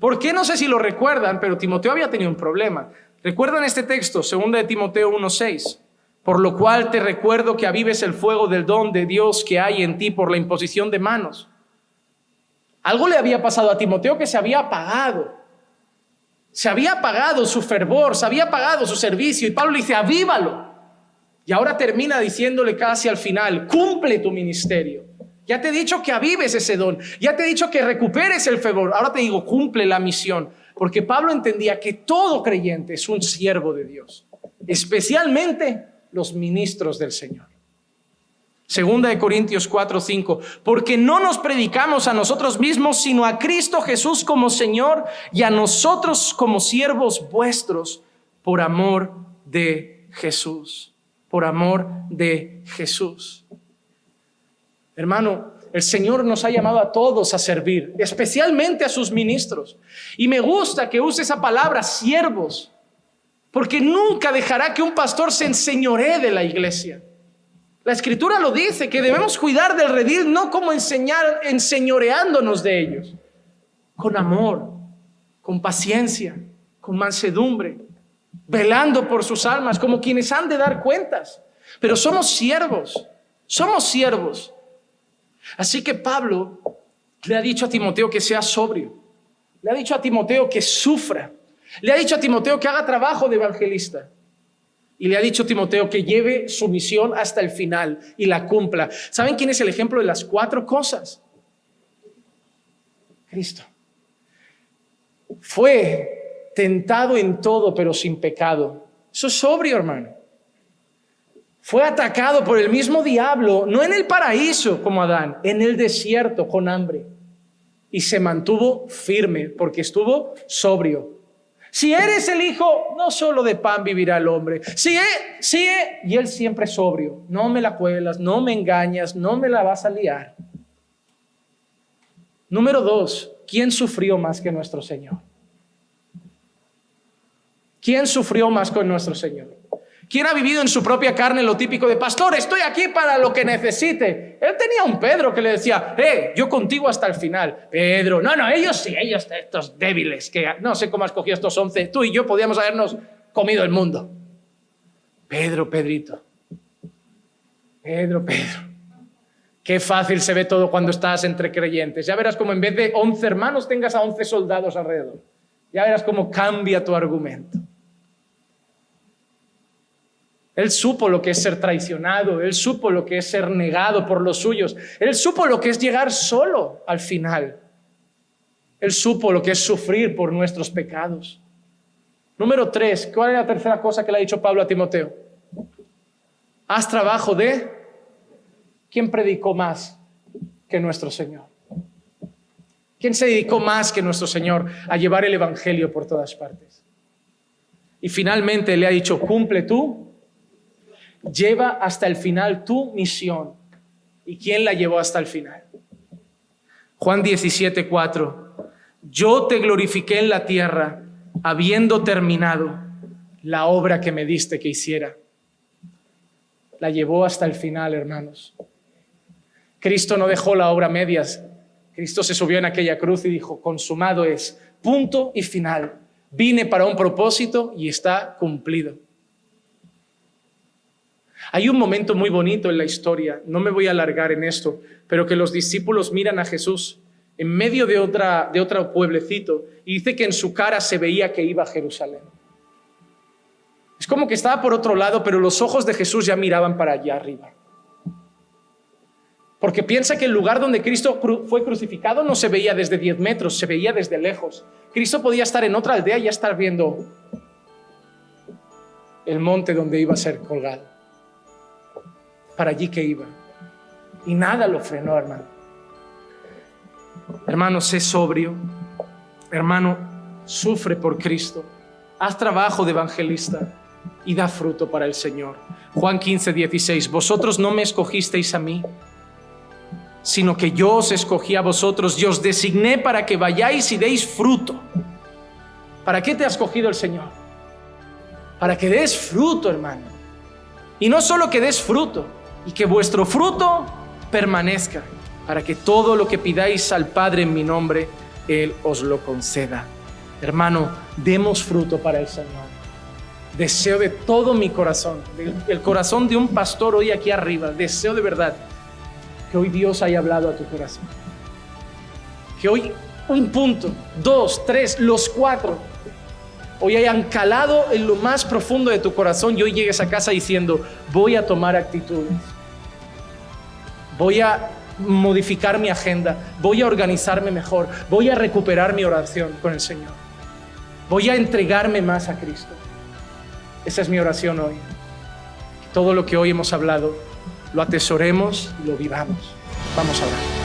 ¿Por qué? No sé si lo recuerdan, pero Timoteo había tenido un problema. ¿Recuerdan este texto, 2 de Timoteo 1:6? Por lo cual te recuerdo que avives el fuego del don de Dios que hay en ti por la imposición de manos. Algo le había pasado a Timoteo que se había apagado. Se había apagado su fervor, se había apagado su servicio. Y Pablo le dice, avívalo. Y ahora termina diciéndole casi al final, cumple tu ministerio. Ya te he dicho que avives ese don. Ya te he dicho que recuperes el fervor. Ahora te digo, cumple la misión. Porque Pablo entendía que todo creyente es un siervo de Dios. Especialmente los ministros del Señor. Segunda de Corintios 4:5, porque no nos predicamos a nosotros mismos, sino a Cristo Jesús como Señor y a nosotros como siervos vuestros por amor de Jesús. Por amor de Jesús. Hermano, el Señor nos ha llamado a todos a servir, especialmente a sus ministros. Y me gusta que use esa palabra, siervos, porque nunca dejará que un pastor se enseñoree de la iglesia. La Escritura lo dice, que debemos cuidar del redil, no como enseñoreándonos de ellos, con amor, con paciencia, con mansedumbre, velando por sus almas, como quienes han de dar cuentas. Pero somos siervos. Así que Pablo le ha dicho a Timoteo que sea sobrio, le ha dicho a Timoteo que sufra, le ha dicho a Timoteo que haga trabajo de evangelista. Y le ha dicho a Timoteo que lleve su misión hasta el final y la cumpla. ¿Saben quién es el ejemplo de las 4 cosas? Cristo. Fue tentado en todo, pero sin pecado. Eso es sobrio, hermano. Fue atacado por el mismo diablo, no en el paraíso como Adán, en el desierto con hambre. Y se mantuvo firme porque estuvo sobrio. Si eres el hijo, no solo de pan vivirá el hombre. Y él siempre sobrio. No me la cuelas, no me engañas, no me la vas a liar. Número 2, ¿quién sufrió más que nuestro Señor? ¿Quién sufrió más con nuestro Señor? ¿Quién ha vivido en su propia carne lo típico de pastor? Estoy aquí para lo que necesite. Él tenía un Pedro que le decía, yo contigo hasta el final. Pedro, no, ellos sí, estos débiles, que no sé cómo has cogido estos 11. Tú y yo podíamos habernos comido el mundo. Pedrito. Pedro. Qué fácil se ve todo cuando estás entre creyentes. Ya verás cómo en vez de 11 hermanos tengas a 11 soldados alrededor. Ya verás cómo cambia tu argumento. Él supo lo que es ser traicionado, él supo lo que es ser negado por los suyos, él supo lo que es llegar solo al final. Él supo lo que es sufrir por nuestros pecados. Número 3, ¿cuál es la tercera cosa que le ha dicho Pablo a Timoteo? Haz trabajo de... ¿Quién predicó más que nuestro Señor? ¿Quién se dedicó más que nuestro Señor a llevar el evangelio por todas partes? Y finalmente le ha dicho, cumple tú. Lleva hasta el final tu misión. ¿Y quién la llevó hasta el final? Juan 17:4. Yo te glorifiqué en la tierra, habiendo terminado la obra que me diste que hiciera. La llevó hasta el final, hermanos. Cristo no dejó la obra a medias. Cristo se subió en aquella cruz y dijo, consumado es, punto y final. Vine para un propósito y está cumplido. Hay un momento muy bonito en la historia, no me voy a alargar en esto, pero que los discípulos miran a Jesús en medio de otro pueblecito y dice que en su cara se veía que iba a Jerusalén. Es como que estaba por otro lado, pero los ojos de Jesús ya miraban para allá arriba. Porque piensa que el lugar donde Cristo fue crucificado no se veía desde 10 metros, se veía desde lejos. Cristo podía estar en otra aldea y ya estar viendo el monte donde iba a ser colgado. Para allí que iba. Y nada lo frenó, hermano. Hermano, sé sobrio. Hermano, sufre por Cristo. Haz trabajo de evangelista y da fruto para el Señor. Juan 15:16. Vosotros no me escogisteis a mí, sino que yo os escogí a vosotros y os designé para que vayáis y deis fruto. ¿Para qué te ha escogido el Señor? Para que des fruto, hermano. Y no solo que des fruto, y que vuestro fruto permanezca, para que todo lo que pidáis al Padre en mi nombre, Él os lo conceda. Hermano, demos fruto para el Señor. Deseo de todo mi corazón, el corazón de un pastor hoy aquí arriba, deseo de verdad que hoy Dios haya hablado a tu corazón. Que hoy un punto, 2, 3, los 4, hoy hayan calado en lo más profundo de tu corazón y hoy llegues a casa diciendo, voy a tomar actitudes. Voy a modificar mi agenda, voy a organizarme mejor, voy a recuperar mi oración con el Señor. Voy a entregarme más a Cristo. Esa es mi oración hoy. Todo lo que hoy hemos hablado lo atesoremos y lo vivamos. Vamos a orar.